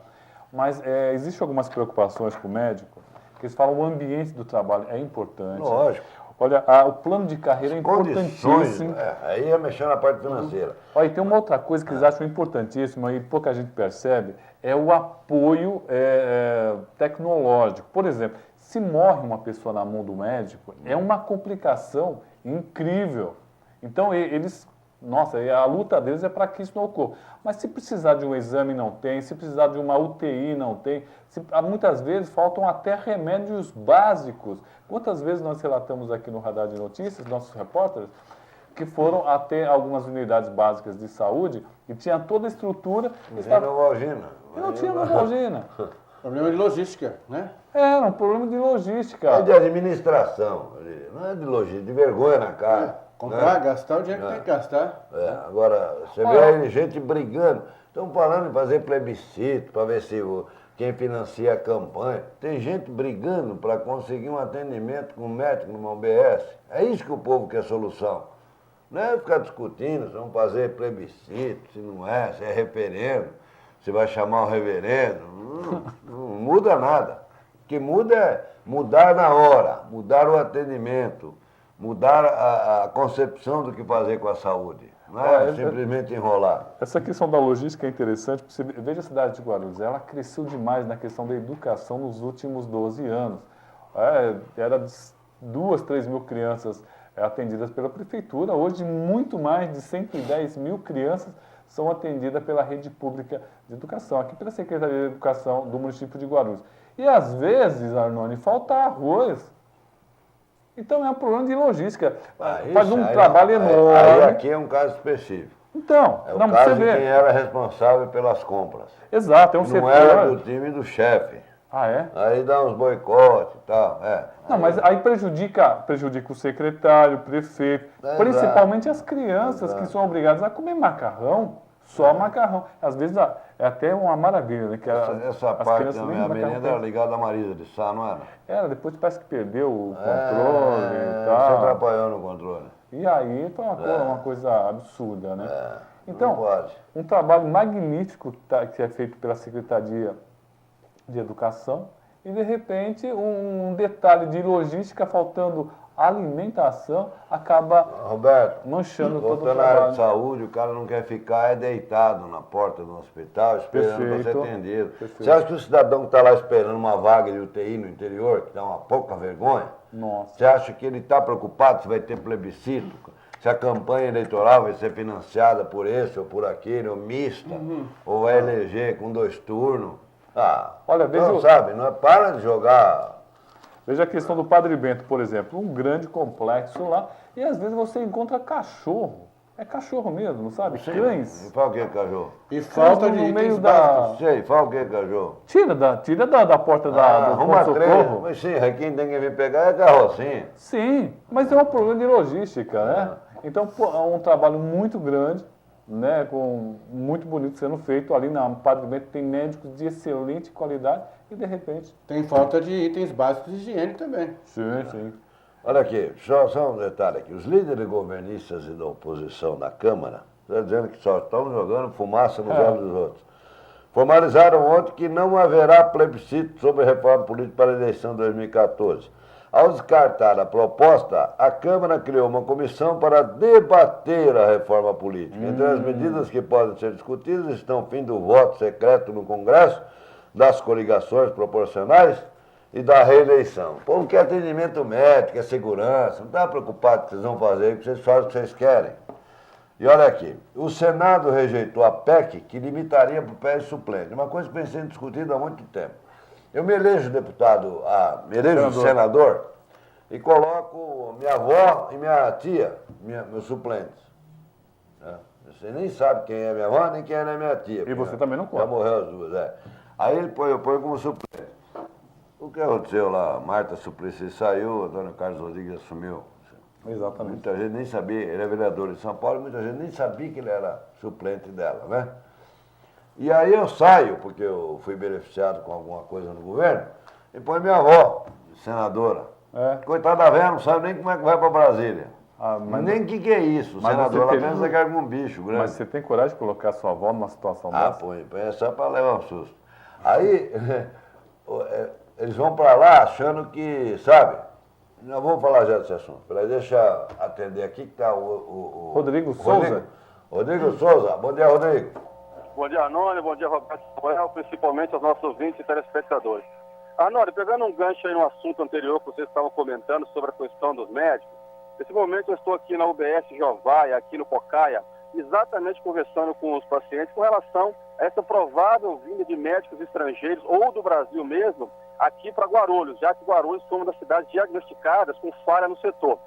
Speaker 2: Mas existem algumas preocupações com o médico, que eles falam que o ambiente do trabalho é importante.
Speaker 1: Lógico.
Speaker 2: Olha, o plano de carreira é
Speaker 1: Condições,
Speaker 2: importantíssimo.
Speaker 1: aí é mexer na parte financeira.
Speaker 2: Olha, e tem uma outra coisa que eles acham importantíssima e pouca gente percebe, é o apoio tecnológico. Por exemplo, se morre uma pessoa na mão do médico, é uma complicação incrível. Então, eles... Nossa, a luta deles é para que isso não ocorra. Mas se precisar de um exame, não tem. Se precisar de uma UTI, não tem. Muitas vezes faltam até remédios básicos. Quantas vezes nós relatamos aqui no Radar de Notícias, nossos repórteres, que foram até algumas unidades básicas de saúde e tinha toda a estrutura.
Speaker 1: Não tinha Novalgina.
Speaker 2: E não tinha Novalgina.
Speaker 3: Problema de logística, né?
Speaker 2: Era um problema de logística.
Speaker 1: É de administração, não é de logística, de vergonha na cara.
Speaker 3: Comprar,
Speaker 1: né?
Speaker 3: gastar o dinheiro que tem que gastar.
Speaker 1: Agora, você vê aí gente brigando. Estão falando em fazer plebiscito para ver se quem financia a campanha. Tem gente brigando para conseguir um atendimento com um médico numa UBS. É isso que o povo quer solução. Não é ficar discutindo se vão fazer plebiscito, se não é, se é referendo, se vai chamar o reverendo. Não muda nada. O que muda é mudar na hora, mudar o atendimento, mudar a concepção do que fazer com a saúde. Não é simplesmente enrolar.
Speaker 2: Essa questão da logística é interessante, porque você veja a cidade de Guarulhos, ela cresceu demais na questão da educação nos últimos 12 anos. Era 2, 3 mil crianças atendidas pela prefeitura, hoje muito mais de 110 mil crianças são atendidas pela rede pública de educação, aqui pela Secretaria de Educação do município de Guarulhos. E às vezes, Arnone, falta arroz. Então é um problema de logística. Faz um trabalho enorme.
Speaker 1: Aí aqui é um caso específico.
Speaker 2: Então,
Speaker 1: É o
Speaker 2: não
Speaker 1: caso
Speaker 2: você
Speaker 1: de
Speaker 2: vê.
Speaker 1: quem era responsável pelas compras.
Speaker 2: Exato, é um
Speaker 1: Não
Speaker 2: setor.
Speaker 1: era do time do chefe.
Speaker 2: Ah, é?
Speaker 1: Aí dá uns boicotes e tal.
Speaker 2: Não, mas aí prejudica o secretário, o prefeito,
Speaker 1: Exato.
Speaker 2: principalmente as crianças que são obrigadas a comer macarrão, só macarrão. Às vezes é até uma maravilha, né? Que
Speaker 1: Essa
Speaker 2: as
Speaker 1: parte
Speaker 2: crianças
Speaker 1: da
Speaker 2: nem
Speaker 1: minha
Speaker 2: macarrão
Speaker 1: menina era
Speaker 2: têm.
Speaker 1: ligada à Marisa de Sá, não era?
Speaker 2: Era, depois parece que perdeu o controle e
Speaker 1: Se
Speaker 2: tal.
Speaker 1: atrapalhou no controle.
Speaker 2: E aí foi uma coisa absurda, né?
Speaker 1: Não
Speaker 2: Então,
Speaker 1: pode.
Speaker 2: um trabalho magnífico que é feito pela Secretaria de Educação e, de repente, um detalhe de logística faltando a alimentação acaba
Speaker 1: Roberto,
Speaker 2: manchando todo o
Speaker 1: voltando na área
Speaker 2: trabalho.
Speaker 1: de saúde, o cara não quer ficar deitado na porta do hospital esperando para ser
Speaker 2: Perfeito.
Speaker 1: atendido.
Speaker 2: Perfeito.
Speaker 1: Você acha que o cidadão que está lá esperando uma vaga de UTI no interior, que dá uma pouca vergonha,
Speaker 2: Nossa.
Speaker 1: você acha que ele está preocupado se vai ter plebiscito? Se a campanha eleitoral vai ser financiada por esse ou por aquele, ou mista, ou vai eleger com 2 turnos?
Speaker 2: Olha,
Speaker 1: então,
Speaker 2: veja
Speaker 1: sabe, não é para de jogar.
Speaker 2: Veja a questão do Padre Bento, por exemplo, um grande complexo lá, e às vezes você encontra cachorro. É cachorro mesmo, sabe? Cães.
Speaker 1: Fala o que, cachorro?
Speaker 3: E falta de
Speaker 2: no
Speaker 3: itens
Speaker 2: meio
Speaker 3: básicos.
Speaker 1: Sei, fala o que, cachorro?
Speaker 2: Tira da porta do
Speaker 1: Arruma três.
Speaker 2: pronto-socorro.
Speaker 1: Mas sim, quem tem que vir pegar é a carrocinha.
Speaker 2: Sim, mas é um problema de logística, né? Então, pô, é um trabalho muito grande, né? Muito bonito sendo feito. Ali na Padre Bento tem médicos de excelente qualidade e, de repente...
Speaker 3: Tem falta de itens básicos de higiene também.
Speaker 2: Sim, sim.
Speaker 1: Olha aqui, só um detalhe aqui. Os líderes governistas e da oposição na Câmara estão dizendo que só estão jogando fumaça nos olhos dos outros. Formalizaram ontem que não haverá plebiscito sobre a reforma política para a eleição de 2014. Ao descartar a proposta, a Câmara criou uma comissão para debater a reforma política. Entre as medidas que podem ser discutidas estão o fim do voto secreto no Congresso, das coligações proporcionais e da reeleição. O povo quer atendimento médico, é segurança, não está preocupado com o que vocês vão fazer, que vocês fazem o que vocês querem. E olha aqui, o Senado rejeitou a PEC que limitaria para o PS suplente, uma coisa que vem sendo discutida há muito tempo. Eu me elejo deputado, me elejo senador e coloco minha avó e minha tia, meus suplentes. Você nem sabe quem é minha avó nem quem é minha tia.
Speaker 2: E você também não conta.
Speaker 1: Já morreu as duas, Aí eu ponho como suplente. O que aconteceu lá? Marta Suplicy saiu, Antônio Carlos Rodrigues assumiu.
Speaker 2: Exatamente.
Speaker 1: Muita gente nem sabia, ele é vereador em São Paulo, muita gente nem sabia que ele era suplente dela, né? E aí eu saio, porque eu fui beneficiado com alguma coisa no governo, e põe minha avó, senadora. Coitada da velha, não sabe nem como é que vai para Brasília. Nem o que é isso,
Speaker 2: Mas
Speaker 1: senador,
Speaker 2: você
Speaker 1: ela pensa que é algum bicho grande.
Speaker 2: Mas você tem coragem de colocar sua avó numa situação dessa?
Speaker 1: Põe, é só para levar um susto. Aí, eles vão para lá achando que, sabe, não vamos falar já desse assunto, peraí, deixa eu atender aqui que está o
Speaker 2: Rodrigo Souza.
Speaker 1: Rodrigo Souza, bom dia, Rodrigo.
Speaker 6: Bom dia, Arnone, bom dia, Roberto Samuel, principalmente aos nossos ouvintes e telespectadores. Arnone, pegando um gancho aí no assunto anterior que vocês estavam comentando sobre a questão dos médicos, nesse momento eu estou aqui na UBS Jovaia, aqui no Cocaia, exatamente conversando com os pacientes com relação a essa provável vinda de médicos estrangeiros ou do Brasil mesmo, aqui para Guarulhos, já que Guarulhos foi uma das cidades diagnosticadas com falha no setor.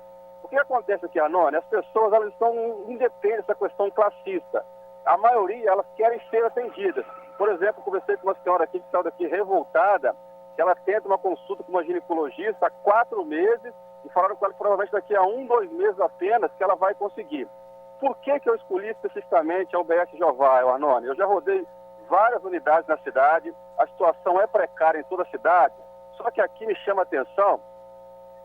Speaker 6: O que acontece aqui, Arnone? As pessoas elas estão independentes dessa questão classista. A maioria, elas querem ser atendidas. Por exemplo, conversei com uma senhora aqui que saiu daqui revoltada, que ela tenta uma consulta com uma ginecologista há 4 meses e falaram com ela que provavelmente daqui a 1, 2 meses apenas que ela vai conseguir. Por que eu escolhi especificamente a UBS Jovaia, Arnone? Eu já rodei várias unidades na cidade, a situação é precária em toda a cidade, só que aqui me chama a atenção,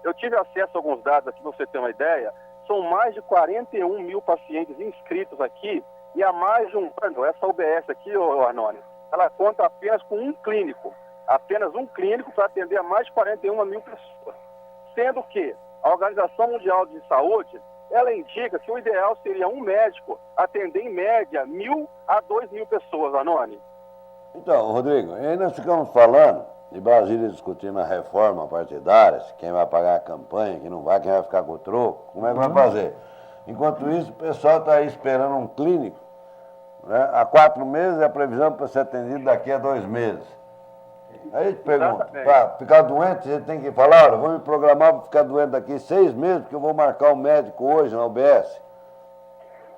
Speaker 6: eu tive acesso a alguns dados aqui para você ter uma ideia, são mais de 41 mil pacientes inscritos aqui, e há mais de um ano, essa UBS aqui, Arnone, ela conta apenas com um clínico para atender a mais de 41 mil pessoas. Sendo que a Organização Mundial de Saúde, ela indica que o ideal seria um médico atender em média 1.000 a 2.000 pessoas, Arnone.
Speaker 1: Então, Rodrigo, aí nós ficamos falando de Brasília discutindo a reforma partidária, quem vai pagar a campanha, quem não vai, quem vai ficar com o troco, como é que vai fazer? Enquanto isso, o pessoal está aí esperando um clínico, né? Há 4 meses, a previsão para ser atendido daqui a 2 meses. Aí eu te pergunto, para ficar doente, você tem que falar, olha, vou me programar para ficar doente daqui 6 meses, porque eu vou marcar um médico hoje na UBS.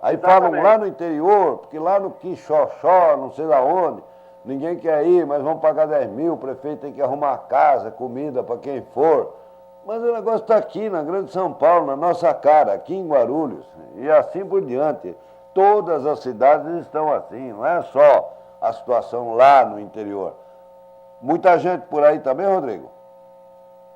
Speaker 1: Aí falam lá no interior, porque lá no Quixoxó, não sei lá onde, ninguém quer ir, mas vão pagar 10 mil, o prefeito tem que arrumar casa, comida para quem for. Mas o negócio está aqui, na Grande São Paulo, na nossa cara, aqui em Guarulhos, e assim por diante. Todas as cidades estão assim, não é só a situação lá no interior. Muita gente por aí também, Rodrigo?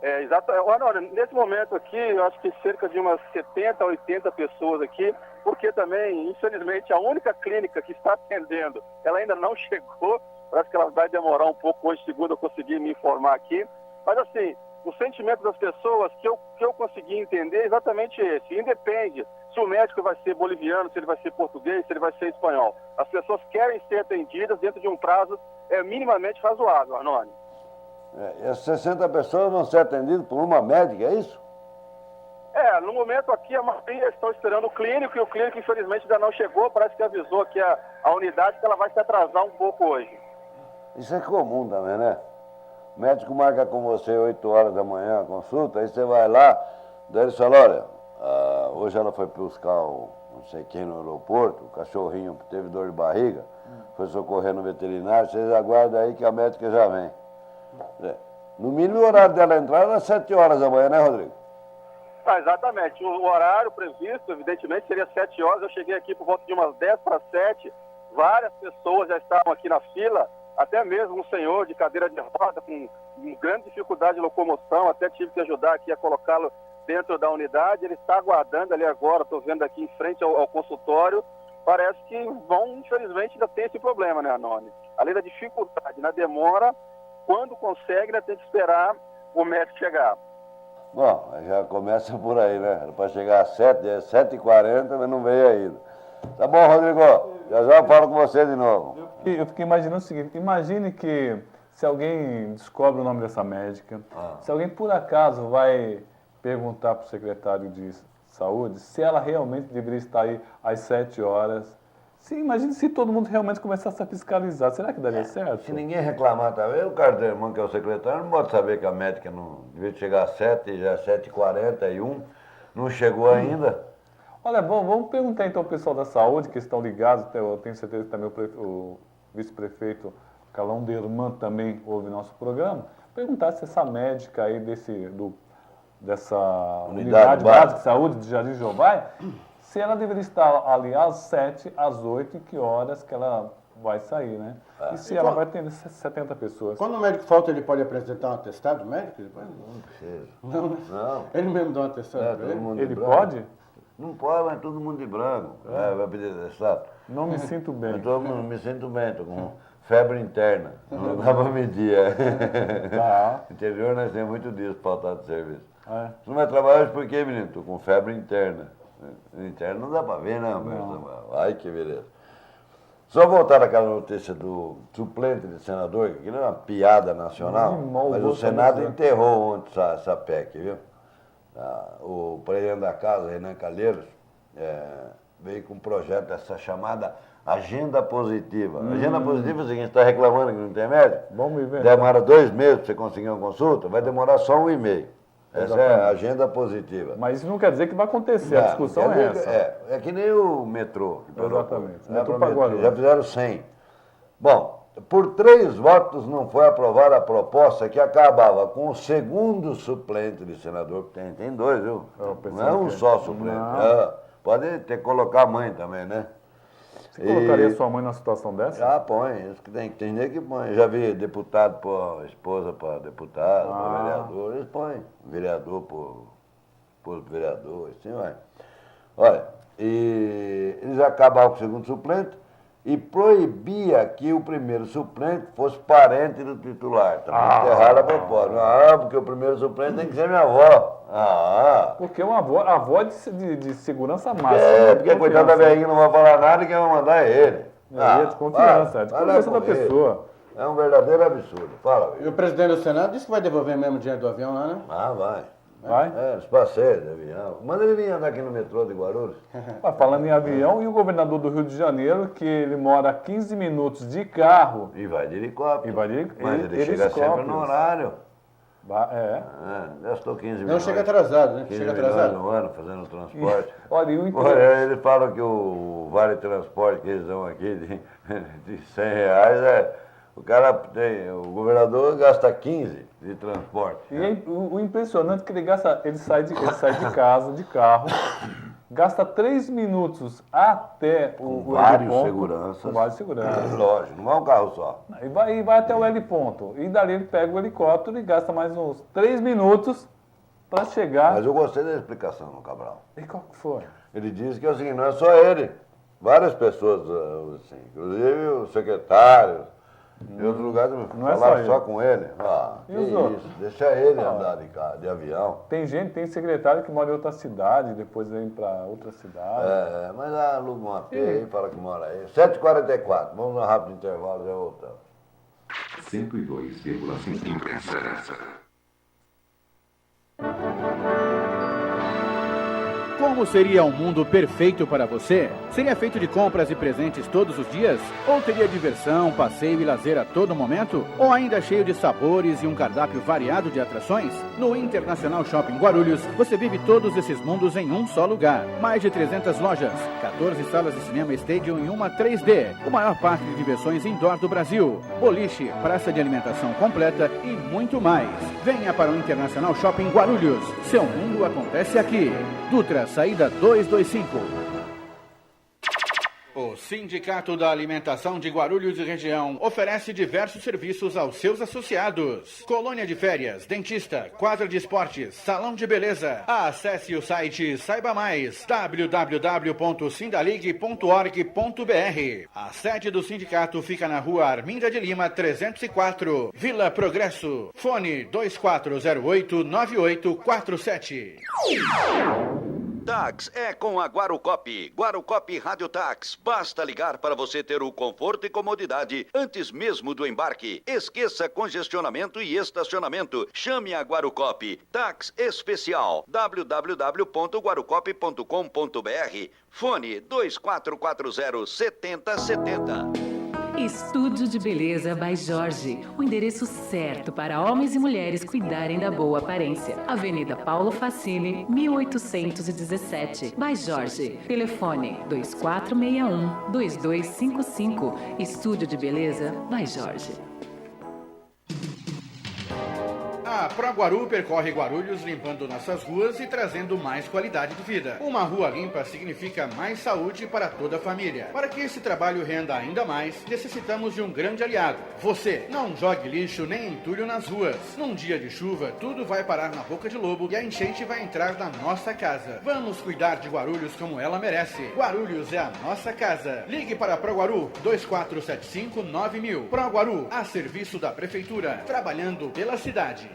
Speaker 6: Exato. Olha, nesse momento aqui, eu acho que cerca de umas 70, 80 pessoas aqui, porque também, infelizmente, a única clínica que está atendendo, ela ainda não chegou, parece que ela vai demorar um pouco hoje, segundo eu consegui me informar aqui. Mas assim, o sentimento das pessoas que eu consegui entender é exatamente esse. Independe se o médico vai ser boliviano, se ele vai ser português, se ele vai ser espanhol. As pessoas querem ser atendidas dentro de um prazo minimamente razoável, Arnone.
Speaker 1: E as 60 pessoas vão ser atendidas por uma médica, é isso?
Speaker 6: No momento aqui a maioria estão esperando o clínico, e o clínico infelizmente ainda não chegou, parece que avisou aqui a unidade que ela vai se atrasar um pouco hoje.
Speaker 1: Isso é comum também, né? O médico marca com você 8 horas da manhã a consulta, aí você vai lá, daí ele fala, olha, hoje ela foi buscar não sei quem no aeroporto, o cachorrinho teve dor de barriga, foi socorrer no veterinário, vocês aguardam aí que a médica já vem. No mínimo o horário dela entrar era 7 horas da manhã, né, Rodrigo?
Speaker 6: Exatamente. O horário previsto, evidentemente, seria 7 horas. Eu cheguei aqui por volta de umas 10 para 7. Várias pessoas já estavam aqui na fila, até mesmo um senhor de cadeira de roda com grande dificuldade de locomoção, até tive que ajudar aqui a colocá-lo dentro da unidade. Ele está aguardando ali agora, estou vendo aqui em frente ao consultório. Parece que infelizmente, ainda tem esse problema, né, Arnone? Além da dificuldade na demora, quando consegue, ainda tem que esperar o médico chegar.
Speaker 1: Bom, já começa por aí, né? Era para chegar às 7h40, mas não veio ainda. Tá bom, Rodrigo? Já eu falo com você de novo.
Speaker 2: Eu fiquei imaginando o seguinte, imagine que se alguém descobre o nome dessa médica, se alguém por acaso vai perguntar para o secretário de saúde se ela realmente deveria estar aí às 7 horas. Imagine se todo mundo realmente começasse a fiscalizar. Será que daria certo?
Speaker 1: Se ninguém reclamar também, o carteirão, que é o secretário, não pode saber que a médica não devia chegar às 7, já é 7h41, não chegou ainda.
Speaker 2: Olha, bom, vamos perguntar então ao pessoal da saúde que estão ligados, eu tenho certeza que também o vice-prefeito Calão Derman também ouve nosso programa, perguntar se essa médica aí dessa unidade básica de saúde de Jardim Jovai, se ela deveria estar ali às 7, às 8, e que horas que ela vai sair, né? E se ela vai atender 70 pessoas.
Speaker 3: Quando o médico falta, ele pode apresentar um atestado médico?
Speaker 1: Não precisa.
Speaker 3: Não, né?
Speaker 1: Não.
Speaker 3: Ele mesmo dá um atestado pra ele?
Speaker 2: Ele pode?
Speaker 1: Não pode, mas todo mundo de branco. Vai pedir atestado.
Speaker 2: Não me sinto bem.
Speaker 1: Me sinto bem, estou com febre interna. Não dá para medir.
Speaker 2: Tá.
Speaker 1: No interior nós temos muito disso, faltar de serviço.
Speaker 2: É.
Speaker 1: Você não vai trabalhar hoje por quê, menino? Estou com febre interna. Interna não dá para ver, né, Alberto? Ai, que beleza. Só voltar àquela notícia do suplente de senador, que não é uma piada nacional, mas o Senado enterrou ontem essa PEC, viu? O presidente da casa, Renan Calheiros, veio com um projeto dessa chamada agenda positiva. Agenda positiva é o seguinte, está reclamando que não tem médico?
Speaker 2: Vamos ver.
Speaker 1: Demora 2 meses para você conseguir uma consulta, vai demorar só 1 e-mail. Essa é a agenda positiva.
Speaker 2: Mas isso não quer dizer que vai acontecer, a discussão é essa.
Speaker 1: É que nem o metrô.
Speaker 2: Exatamente.
Speaker 1: Já fizeram 100. Bom, por 3 votos não foi aprovada a proposta que acabava com o segundo suplente de senador, que tem 2, viu? Não é um só suplente. Pode ter que colocar a mãe também, né?
Speaker 2: Você colocaria sua mãe numa situação dessa?
Speaker 1: Já põe, isso que tem gente que põe. Já vi deputado pôr esposa para deputado, para vereador, eles põem. Vereador por vereador, assim vai. Olha, e eles acabavam com o segundo suplente e proibia que o primeiro suplente fosse parente do titular. Também enterraram a proposta. Porque o primeiro suplente tem que ser minha avó.
Speaker 2: Porque uma avó de segurança máxima.
Speaker 1: Porque coitado da velhinha não vai falar nada e quem vai mandar é ele.
Speaker 2: É de confiança, é de confiança da pessoa.
Speaker 1: É um verdadeiro absurdo. Fala,
Speaker 3: E o presidente do Senado disse que vai devolver mesmo o dinheiro do avião lá, né?
Speaker 1: vai.
Speaker 2: Vai?
Speaker 1: Os passeios de avião. Manda ele vir andar aqui no metrô de Guarulhos.
Speaker 2: Falando em avião, e o governador do Rio de Janeiro, que ele mora a 15 minutos de carro.
Speaker 1: E vai de helicóptero. Mas ele chega sempre no horário. Gastou 15 milhões.
Speaker 3: Não chega atrasado, né?
Speaker 1: 15
Speaker 3: Chega
Speaker 1: milhões
Speaker 3: atrasado.
Speaker 1: no ano fazendo transporte.
Speaker 2: Olha, e o
Speaker 1: Eles falam que o vale transporte que eles dão aqui de 100 reais o governador gasta 15 de transporte.
Speaker 2: E o impressionante é que ele sai de casa, de carro, gasta 3 minutos até o
Speaker 1: vários
Speaker 2: heliponto,
Speaker 1: seguranças.
Speaker 2: com vários seguranças.
Speaker 1: Lógico, não é um carro só.
Speaker 2: E vai até o heliponto. E dali ele pega o helicóptero e gasta mais uns 3 minutos para chegar.
Speaker 1: Mas eu gostei da explicação no Cabral.
Speaker 2: E qual que foi?
Speaker 1: Ele disse que é o seguinte, não é só ele. Várias pessoas, assim, inclusive os secretários, Em outros lugares
Speaker 2: Não é
Speaker 1: falaram
Speaker 2: só
Speaker 1: só
Speaker 2: ele.
Speaker 1: com ele. Ah,
Speaker 2: E
Speaker 1: que
Speaker 2: os outros?
Speaker 1: isso. Deixa ele andar de avião.
Speaker 2: Tem gente, tem secretário que mora em outra cidade, depois vem para outra cidade.
Speaker 1: Mas aluga uma AP aí, fala que mora aí. 7h44, vamos a um rápido intervalo, já voltamos.
Speaker 4: 102,5 imprensa.
Speaker 3: Como seria um mundo perfeito para você? Seria feito de compras e presentes todos os dias? Ou teria diversão, passeio e lazer a todo momento? Ou ainda cheio de sabores e um cardápio variado de atrações? No Internacional Shopping Guarulhos, você vive todos esses mundos em um só lugar. Mais de 300 lojas, 14 salas de cinema Stadium e uma 3D. O maior parque de diversões indoor do Brasil. Boliche, praça de alimentação completa e muito mais. Venha para o Internacional Shopping Guarulhos. Seu mundo acontece aqui. Dutra, saída 225. O Sindicato da Alimentação de Guarulhos e Região oferece diversos serviços aos seus associados. Colônia de férias, dentista, quadra de esportes, salão de beleza. Acesse o site e saiba mais. www.sindalig.org.br. A sede do sindicato fica na rua Arminda de Lima, 304, Vila Progresso. Fone 2408-9847.
Speaker 7: Táxi é com a Guarucop. Guarucop Rádio Táxi. Basta ligar para você ter o conforto e comodidade antes mesmo do embarque. Esqueça congestionamento e estacionamento. Chame a Guarucop. Táxi especial. www.guarucop.com.br. Fone 2440-7070.
Speaker 8: Estúdio de Beleza by Jorge, o endereço certo para homens e mulheres cuidarem da boa aparência. Avenida Paulo Facini, 1817, by Jorge. Telefone 2461-2255. Estúdio de Beleza by Jorge.
Speaker 3: A ProGuaru percorre Guarulhos limpando nossas ruas e trazendo mais qualidade de vida. Uma rua limpa significa mais saúde para toda a família. Para que esse trabalho renda ainda mais, necessitamos de um grande aliado. Você, não jogue lixo nem entulho nas ruas. Num dia de chuva, tudo vai parar na boca de lobo e a enchente vai entrar na nossa casa. Vamos cuidar de Guarulhos como ela merece. Guarulhos é a nossa casa. Ligue para a ProGuaru 2475-9000. ProGuaru, a serviço da Prefeitura, trabalhando pela cidade.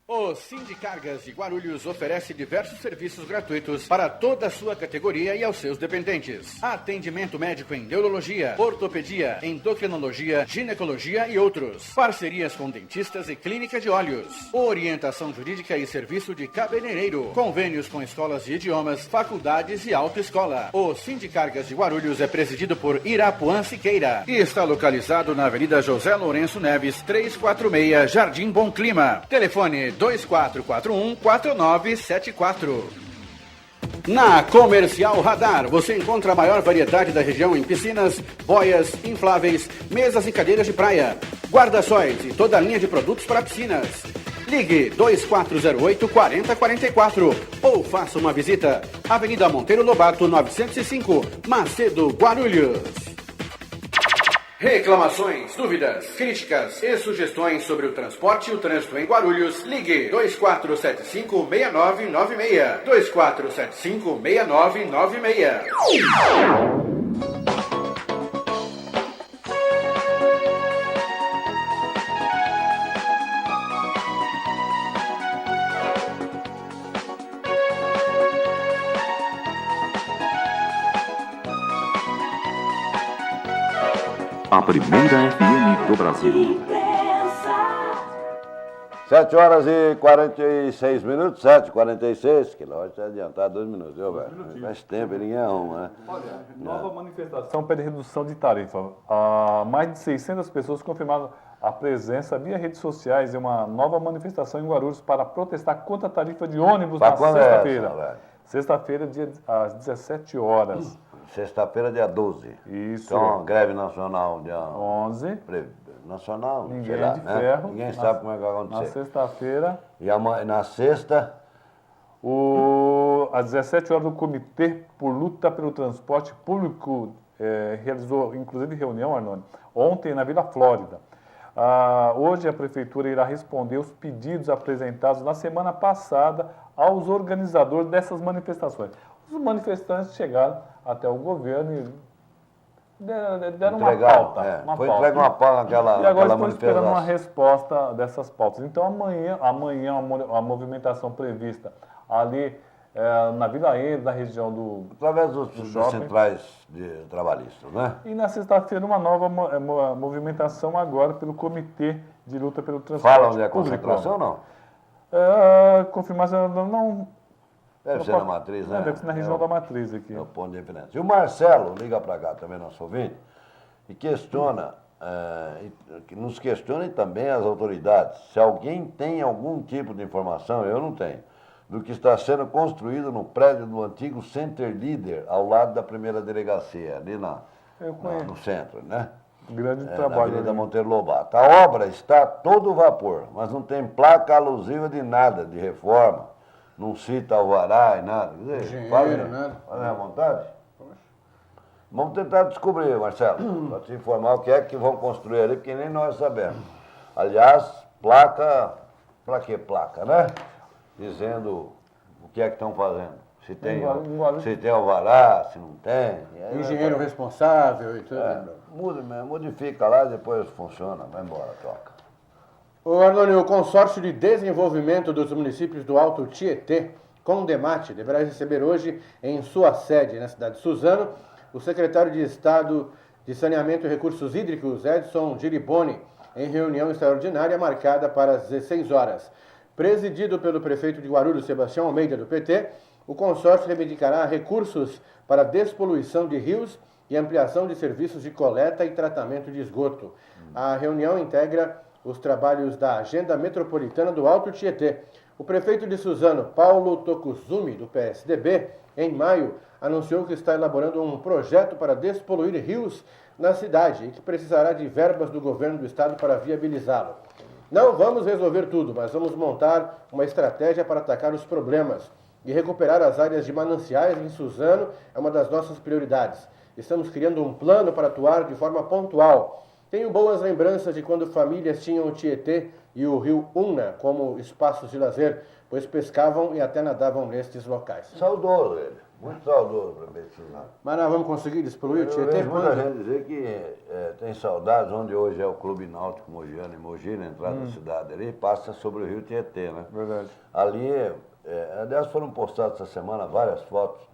Speaker 3: O Sindicargas de Guarulhos oferece diversos serviços gratuitos para toda a sua categoria e aos seus dependentes. Atendimento médico em neurologia, ortopedia, endocrinologia, ginecologia e outros. Parcerias com dentistas e clínica de olhos. Orientação jurídica e serviço de cabeleireiro. Convênios com escolas de idiomas, faculdades e autoescola. O Sindicargas de Guarulhos é presidido por Irapuã Siqueira e está localizado na Avenida José Lourenço Neves, 346, Jardim Bom Clima. Telefone 2441-4974. Na Comercial Radar, você encontra a maior variedade da região em piscinas, boias, infláveis, mesas e cadeiras de praia, guarda-sóis e toda a linha de produtos para piscinas. Ligue 2408-4044 ou faça uma visita. Avenida Monteiro Lobato, 905, Macedo, Guarulhos. Reclamações, dúvidas, críticas e sugestões sobre o transporte e o trânsito em Guarulhos, ligue 2475-6996. 2475-6996.
Speaker 4: A primeira FM do Brasil.
Speaker 5: Imprensa.
Speaker 1: 7h46, 7h46, que lógico é adiantar 2 minutos, viu, velho? Faz tempo e ninguém arruma, né?
Speaker 2: Olha, nova manifestação pede redução de tarifa. Mais de 600 pessoas confirmaram a presença via redes sociais em uma nova manifestação em Guarulhos para protestar contra a tarifa de ônibus na sexta-feira. Sexta-feira, às 17 horas.
Speaker 1: Sexta-feira, dia 12.
Speaker 2: Isso.
Speaker 1: Então, greve nacional, dia
Speaker 2: 11.
Speaker 1: Nacional,
Speaker 2: Ninguém
Speaker 1: sei lá,
Speaker 2: de ferro.
Speaker 1: Ninguém sabe como é que vai acontecer.
Speaker 2: Na sexta-feira.
Speaker 1: E na sexta?
Speaker 2: Às 17 horas, o Comitê por Luta pelo Transporte Público realizou, inclusive, reunião, Arnone, ontem na Vila Flórida. Hoje, a Prefeitura irá responder os pedidos apresentados na semana passada aos organizadores dessas manifestações. Os manifestantes chegaram até o governo e deram uma
Speaker 1: Entregaram,
Speaker 2: pauta.
Speaker 1: é.
Speaker 2: Uma
Speaker 1: Foi
Speaker 2: pauta.
Speaker 1: entregue uma pauta naquela
Speaker 2: E agora
Speaker 1: naquela
Speaker 2: estão esperando uma
Speaker 1: manifestação.
Speaker 2: resposta dessas pautas. Então amanhã a movimentação prevista ali na Vila Eda, na região do...
Speaker 1: Através dos
Speaker 2: shopping.
Speaker 1: centrais trabalhistas, né?
Speaker 2: E na sexta-feira uma nova movimentação agora pelo Comitê de Luta pelo Transporte
Speaker 1: Fala onde é a
Speaker 2: Público.
Speaker 1: concentração ou não?
Speaker 2: Confirmação não...
Speaker 1: Deve ser na matriz, né?
Speaker 2: Deve ser na região da matriz aqui.
Speaker 1: É o ponto de referência. E o Marcelo liga para cá também, nosso ouvinte, e questiona, nos questiona e também as autoridades, se alguém tem algum tipo de informação, eu não tenho, do que está sendo construído no prédio do antigo Center Leader, ao lado da primeira delegacia, ali no centro, né?
Speaker 2: Grande
Speaker 1: Na
Speaker 2: trabalho
Speaker 1: Avenida
Speaker 2: ali.
Speaker 1: Monteiro Lobato. A obra está a todo vapor, mas não tem placa alusiva de nada, de reforma. Não cita alvará e nada. Quer dizer,
Speaker 3: Engenheiro, nada.
Speaker 1: fazem à vontade? Vamos tentar descobrir, Marcelo, para te informar o que é que vão construir ali, porque nem nós sabemos. Aliás, placa, para que placa, né? Dizendo o que é que estão fazendo. Se tem alvará, se não tem. E aí
Speaker 3: Engenheiro
Speaker 1: vai-
Speaker 3: responsável e tudo.
Speaker 1: modifica lá e depois funciona. Vai embora, troca.
Speaker 3: O Arnônio, o consórcio de desenvolvimento dos municípios do Alto Tietê, Condemate, deverá receber hoje em sua sede, na cidade de Suzano, o secretário de Estado de Saneamento e Recursos Hídricos, Edson Giriboni, em reunião extraordinária marcada para as 16 horas. Presidido pelo prefeito de Guarulhos, Sebastião Almeida, do PT, o consórcio reivindicará recursos para despoluição de rios e ampliação de serviços de coleta e tratamento de esgoto. A reunião integra os trabalhos da Agenda Metropolitana do Alto Tietê. O prefeito de Suzano, Paulo Tokuzumi, do PSDB, em maio, anunciou que está elaborando um projeto para despoluir rios na cidade e que precisará de verbas do governo do estado para viabilizá-lo. Não vamos resolver tudo, mas vamos montar uma estratégia para atacar os problemas. E recuperar as áreas de mananciais em Suzano é uma das nossas prioridades. Estamos criando um plano para atuar de forma pontual. Tenho boas lembranças de quando famílias tinham o Tietê e o rio Una como espaços de lazer, pois pescavam e até nadavam nestes locais.
Speaker 1: Saudoso ele, muito saudoso para pesquisar.
Speaker 3: Mas nós vamos conseguir despoluir o
Speaker 1: Eu
Speaker 3: Tietê?
Speaker 1: vejo muita gente dizer que tem saudades, onde hoje é o Clube Náutico Mogiano em Mogi, na entrada da cidade ali, passa sobre o rio Tietê, né?
Speaker 2: Verdade.
Speaker 1: Ali, aliás, foram postadas essa semana várias fotos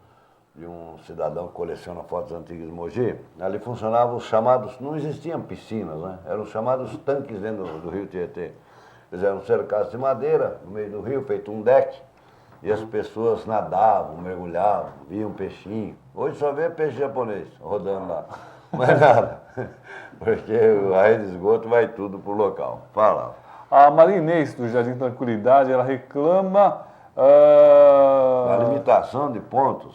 Speaker 1: de um cidadão que coleciona fotos antigas de Mogi. Ali funcionavam os chamados, não existiam piscinas, né? Eram os chamados tanques dentro do rio Tietê. Eles eram cercados de madeira, no meio do rio, feito um deck, e as pessoas nadavam, mergulhavam, viam peixinho. Hoje só vê peixe japonês rodando lá. Mais nada, porque a rede de esgoto vai tudo pro local. Fala.
Speaker 2: A Maria Inês, do Jardim Tranquilidade, ela reclama...
Speaker 1: A limitação de pontos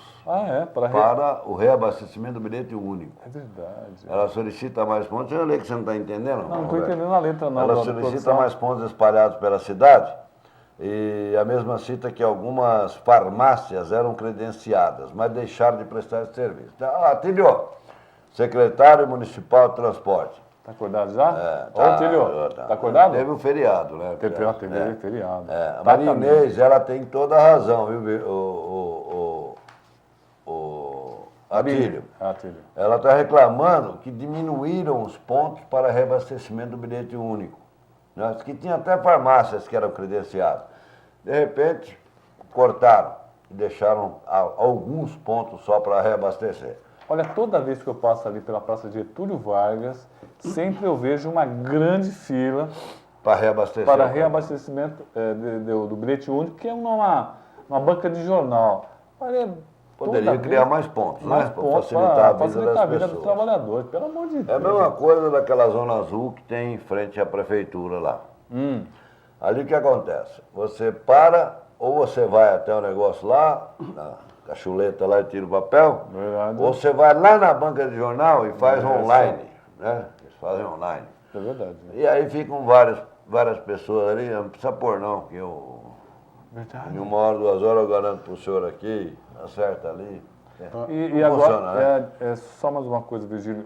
Speaker 1: para o reabastecimento do bilhete único.
Speaker 2: É verdade.
Speaker 1: Ela solicita mais pontos. Eu leio que você não está entendendo.
Speaker 2: Não estou
Speaker 1: Roberto.
Speaker 2: entendendo a letra, não.
Speaker 1: Ela
Speaker 2: da
Speaker 1: solicita
Speaker 2: produção.
Speaker 1: mais pontos espalhados pela cidade e a mesma cita que algumas farmácias eram credenciadas, mas deixaram de prestar esse serviço. Tílio, secretário municipal de transporte.
Speaker 2: Tá acordado já?
Speaker 1: Tá,
Speaker 2: Ô, Tílio, tá acordado?
Speaker 1: Teve um feriado, né?
Speaker 2: Teve feriado.
Speaker 1: A
Speaker 2: Tá
Speaker 1: Maria
Speaker 2: caminho.
Speaker 1: Inês, ela tem toda a razão, viu, Atílio?
Speaker 2: Tílio.
Speaker 1: Ela está reclamando que diminuíram os pontos para reabastecimento do bilhete único. Né? Que tinha até farmácias que eram credenciadas. De repente, cortaram e deixaram alguns pontos só para reabastecer.
Speaker 2: Olha, toda vez que eu passo ali pela Praça Getúlio Vargas, sempre eu vejo uma grande fila
Speaker 1: Para reabastecer.
Speaker 2: para reabastecimento do bilhete único, que é uma banca de jornal. Olha,
Speaker 1: Poderia
Speaker 2: toda
Speaker 1: criar
Speaker 2: vez-
Speaker 1: mais pontos,
Speaker 2: mais
Speaker 1: né? Para
Speaker 2: pontos
Speaker 1: facilitar
Speaker 2: para
Speaker 1: a vida
Speaker 2: facilitar
Speaker 1: das
Speaker 2: a vida dos
Speaker 1: pessoas.
Speaker 2: trabalhadores, pelo amor de Deus.
Speaker 1: É a mesma coisa daquela zona azul que tem em frente à prefeitura lá. Ali o que acontece? Você para, ou você vai até o negócio lá, na cachuleta lá e tira o papel,
Speaker 2: Verdade.
Speaker 1: ou você vai lá na banca de jornal e faz online, né? Eles fazem online.
Speaker 2: É verdade.
Speaker 1: E aí ficam várias pessoas ali, não precisa pôr não, que eu, em 1 hora, 2 horas eu garanto pro senhor aqui, acerta ali.
Speaker 2: E
Speaker 1: Não
Speaker 2: agora,
Speaker 1: funciona, né?
Speaker 2: só mais uma coisa, Virgílio.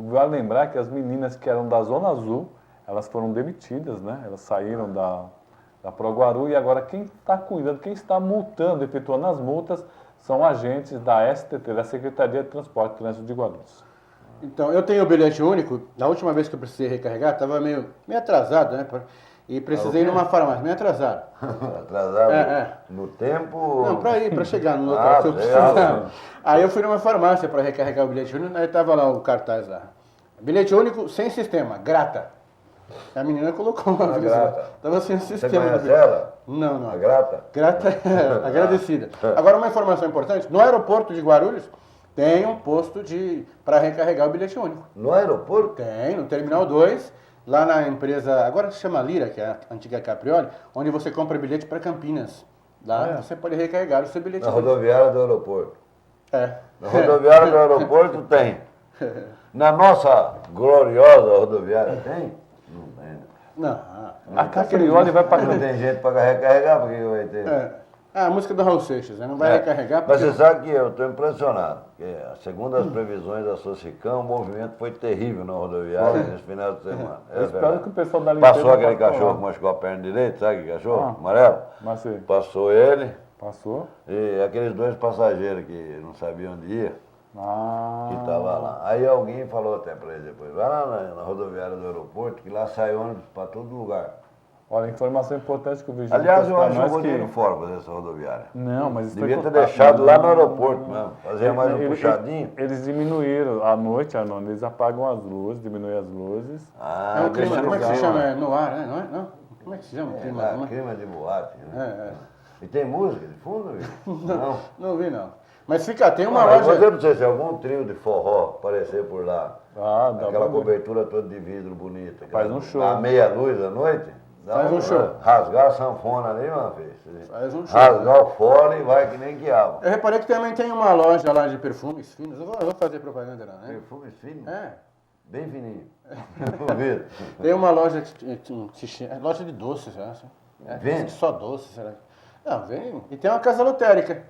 Speaker 2: Vale lembrar que as meninas que eram da Zona Azul, elas foram demitidas, né? Elas saíram da Proguaru e agora quem está cuidando, quem está multando, efetuando as multas, são agentes da STT, da Secretaria de Transporte e Trânsito de Guarulhos.
Speaker 3: Então, eu tenho o bilhete único. Da última vez que eu precisei recarregar, estava meio atrasado, né? E precisei ir numa farmácia, meio atrasado.
Speaker 1: Atrasado no tempo?
Speaker 3: Não, para chegar no local que eu precisava. Aí eu fui numa farmácia para recarregar o bilhete único, aí estava lá o cartaz lá. Bilhete único sem sistema, grata. A menina colocou uma vez. Estava sem sistema.
Speaker 1: Você conhece ela?
Speaker 3: Não.
Speaker 1: A grata?
Speaker 3: Grata, agradecida. Agora, uma informação importante: no aeroporto de Guarulhos tem um posto para recarregar o bilhete único.
Speaker 1: No aeroporto?
Speaker 3: Tem, no Terminal 2, lá na empresa, agora se chama Lira, que é a antiga Caprioli, onde você compra bilhete para Campinas. Lá você pode recarregar o seu bilhete
Speaker 1: Na
Speaker 3: único.
Speaker 1: rodoviária do aeroporto.
Speaker 3: Na
Speaker 1: rodoviária do aeroporto tem. Na nossa gloriosa rodoviária tem? Não tem.
Speaker 3: Não.
Speaker 2: A Caprioli vai pagar.
Speaker 1: Não tem gente para recarregar, porque vai ter.
Speaker 3: A música do Raul Seixas, né? Não vai recarregar porque...
Speaker 1: Mas você sabe que eu estou impressionado, porque segundo as previsões da Socicam, o movimento foi terrível na rodoviária nesse final de semana.
Speaker 2: Eu espero que o pessoal da limpeza...
Speaker 1: Passou aquele cachorro que machucou a perna direita, sabe que cachorro? Amarelo? Passou ele.
Speaker 2: Passou?
Speaker 1: E aqueles 2 passageiros que não sabiam onde ia, que estavam lá. Aí alguém falou até para ele depois, vai lá na rodoviária do aeroporto, que lá sai ônibus para todo lugar.
Speaker 2: Olha, informação importante que o Vigílio...
Speaker 1: Aliás, eu acho que eu vou ter fora fazer essa rodoviária.
Speaker 2: Não, mas isso
Speaker 1: devia ter deixado lá no aeroporto mesmo, fazer mais um puxadinho.
Speaker 2: Eles diminuíram à noite, Arnone, eles apagam as luzes, diminuem as luzes.
Speaker 3: É o clima, como é que se chama? É no ar, né? Não? Como é que se chama o clima?
Speaker 1: Clima de boate, né? E tem música de fundo,
Speaker 3: Não. Não vi, não. Mas tem uma loja...
Speaker 1: Eu não sei se algum trio de forró aparecer por lá.
Speaker 2: Dá
Speaker 1: aquela cobertura toda de vidro bonita.
Speaker 2: Faz um show.
Speaker 1: À meia luz à noite.
Speaker 3: Faz um show.
Speaker 1: Rasgar a sanfona ali, uma vez.
Speaker 3: Faz um show.
Speaker 1: Rasgar o fole e vai que nem quiabo.
Speaker 3: Eu reparei que também tem uma loja lá de perfumes finos. Eu vou fazer propaganda lá, né?
Speaker 1: Perfumes finos? Bem fininho.
Speaker 3: Tem uma loja loja de doces, eu acho.
Speaker 1: Vende?
Speaker 3: Só doces, será? Não, vem. E tem uma casa lotérica.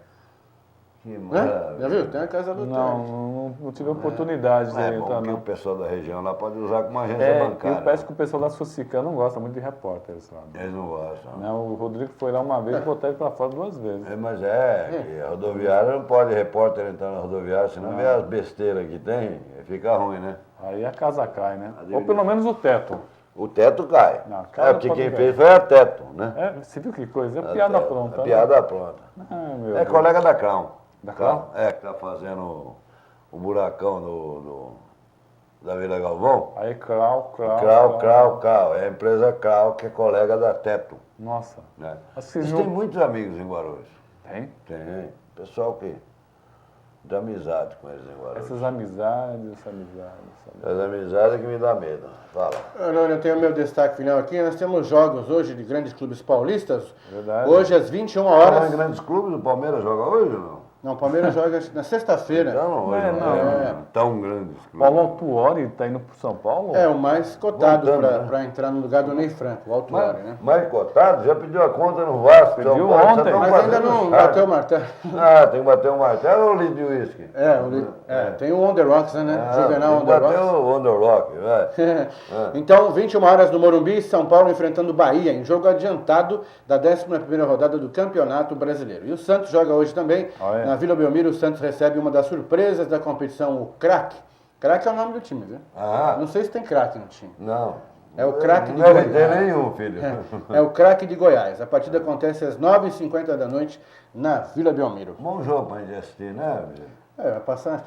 Speaker 1: Que maravilha.
Speaker 3: Já viu? Tem uma casa lotérica.
Speaker 2: Não tive oportunidade de
Speaker 1: É
Speaker 2: entrar,
Speaker 1: bom que
Speaker 2: não.
Speaker 1: o pessoal da região lá pode usar como agência bancária.
Speaker 2: Eu peço que o pessoal da Socicam não gosta muito de repórteres, sabe?
Speaker 1: Eles não gostam.
Speaker 2: Não, o Rodrigo foi lá uma vez e botou ele pra fora 2 vezes.
Speaker 1: Mas que a rodoviária não pode repórter entrar na rodoviária, senão vê as besteiras que tem, fica ruim, né?
Speaker 2: Aí a casa cai, né? Ou pelo menos o teto.
Speaker 1: O teto cai.
Speaker 2: Não,
Speaker 1: porque quem fez foi a Teto, né?
Speaker 2: Você viu que coisa? É piada pronta.
Speaker 1: Piada pronta.
Speaker 2: Meu Deus.
Speaker 1: Colega da Crown.
Speaker 2: Da Crown?
Speaker 1: Que tá fazendo o buracão da Vila Galvão.
Speaker 2: Aí Crown.
Speaker 1: É a empresa Crown, que é colega da Teto.
Speaker 2: Nossa.
Speaker 1: Né?
Speaker 2: Vocês
Speaker 1: tem muitos amigos em Guarulhos.
Speaker 2: Tem?
Speaker 1: Tem. Pessoal que... de amizade com eles em Guarulhos.
Speaker 2: Essas amizades.
Speaker 1: As amizades que me dá medo. Fala.
Speaker 3: Eu tenho o meu destaque final aqui. Nós temos jogos hoje de grandes clubes paulistas.
Speaker 2: Verdade.
Speaker 3: Hoje às 21 horas.
Speaker 1: Em grandes clubes, o Palmeiras joga hoje ou não?
Speaker 3: Não, o Palmeiras joga na sexta-feira.
Speaker 1: Não, hoje não. Tão grandes clubes.
Speaker 2: Paulo Autuori está indo para São Paulo?
Speaker 3: É o mais cotado
Speaker 1: Voltando,
Speaker 3: para entrar no lugar do Ney Franco, o Autuori, né?
Speaker 1: Mais cotado? Já pediu a conta no Vasco.
Speaker 2: Pediu
Speaker 1: Paulo,
Speaker 2: ontem.
Speaker 3: Mas ainda não bateu o martelo.
Speaker 1: Tem que bater o martelo ou o litro de uísque?
Speaker 3: Tem o On The Rocks, né? Juvenal On The Rocks.
Speaker 1: Bateu o On The Rock, vai.
Speaker 3: Então, 21 horas no Morumbi, São Paulo enfrentando Bahia, em jogo adiantado da 11ª rodada do Campeonato Brasileiro. E o Santos joga hoje também, na Vila Belmiro. O Santos recebe uma das surpresas da competição, o craque. Craque é o nome do time, viu? Não sei se tem craque no time.
Speaker 1: Não.
Speaker 3: É o craque de
Speaker 1: Goiás.
Speaker 3: Goiás.
Speaker 1: Não tem nenhum, filho.
Speaker 3: É o craque de Goiás. A partida acontece às 9h50 da noite na Vila Belmiro.
Speaker 1: Bom jogo pra gente assistir, né, filho?
Speaker 3: Vai passar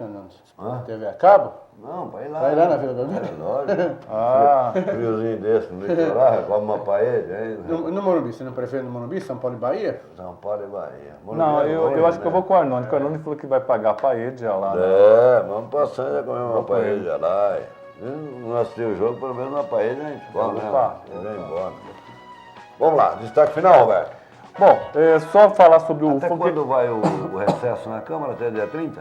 Speaker 3: na TV a cabo?
Speaker 1: Não, vai lá.
Speaker 3: Vai lá na Vila Belmiro?
Speaker 1: Lógico. Friozinho desse no litoral, come uma paella.
Speaker 3: No Morumbi, você não prefere no Morumbi, São Paulo e Bahia?
Speaker 1: São Paulo e Bahia.
Speaker 2: Não, eu acho que eu vou com o Arnone, porque o Arnone falou que vai pagar a paella lá.
Speaker 1: Vamos passando e comer uma paella lá. Não assistiu o jogo, pelo menos uma paella a gente come, né? Vem embora. Vamos lá, destaque final, Roberto.
Speaker 2: Bom, só falar sobre o...
Speaker 1: Até quando vai o recesso na Câmara? Até dia 30?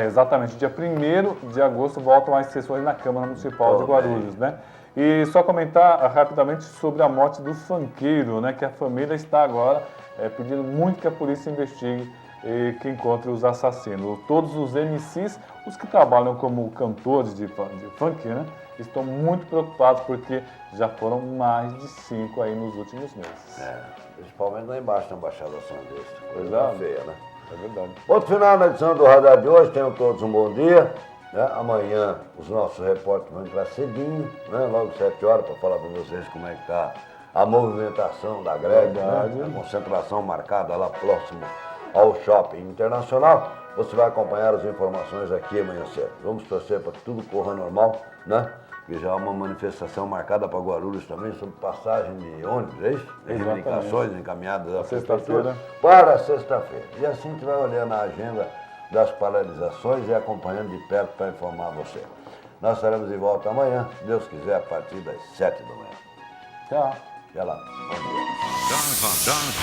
Speaker 2: Exatamente. Dia 1º de agosto voltam as sessões na Câmara Municipal de Guarulhos, né? E só comentar rapidamente sobre a morte do funkeiro, né? Que a família está agora pedindo muito que a polícia investigue e que encontre os assassinos. Todos os MCs, os que trabalham como cantores de funk, né? Estão muito preocupados porque já foram mais de 5 aí nos últimos meses.
Speaker 1: Principalmente lá embaixo na Baixada Santista. Coisa
Speaker 2: Exato.
Speaker 1: feia, né?
Speaker 2: É verdade.
Speaker 1: Outro final na edição do Radar de hoje. Tenham todos um bom dia. né? Amanhã os nossos repórteres vão entrar cedinho, né? Logo 7 horas, para falar para vocês como é que está a movimentação da greve, né? A concentração marcada lá próximo ao Shopping Internacional. Você vai acompanhar as informações aqui amanhã cedo. Vamos torcer para que tudo corra normal, né? Que já há uma manifestação marcada para Guarulhos também sobre passagem de ônibus, é isso? Tem reivindicações encaminhadas à prefeitura para sexta-feira. E assim a gente vai olhando a agenda das paralisações e acompanhando de perto para informar você. Nós estaremos de volta amanhã, se Deus quiser, a partir das 7 da manhã.
Speaker 2: Tchau.
Speaker 1: Até lá.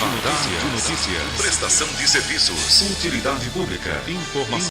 Speaker 9: Radar de notícias. Prestação de serviços. Utilidade pública. Informação.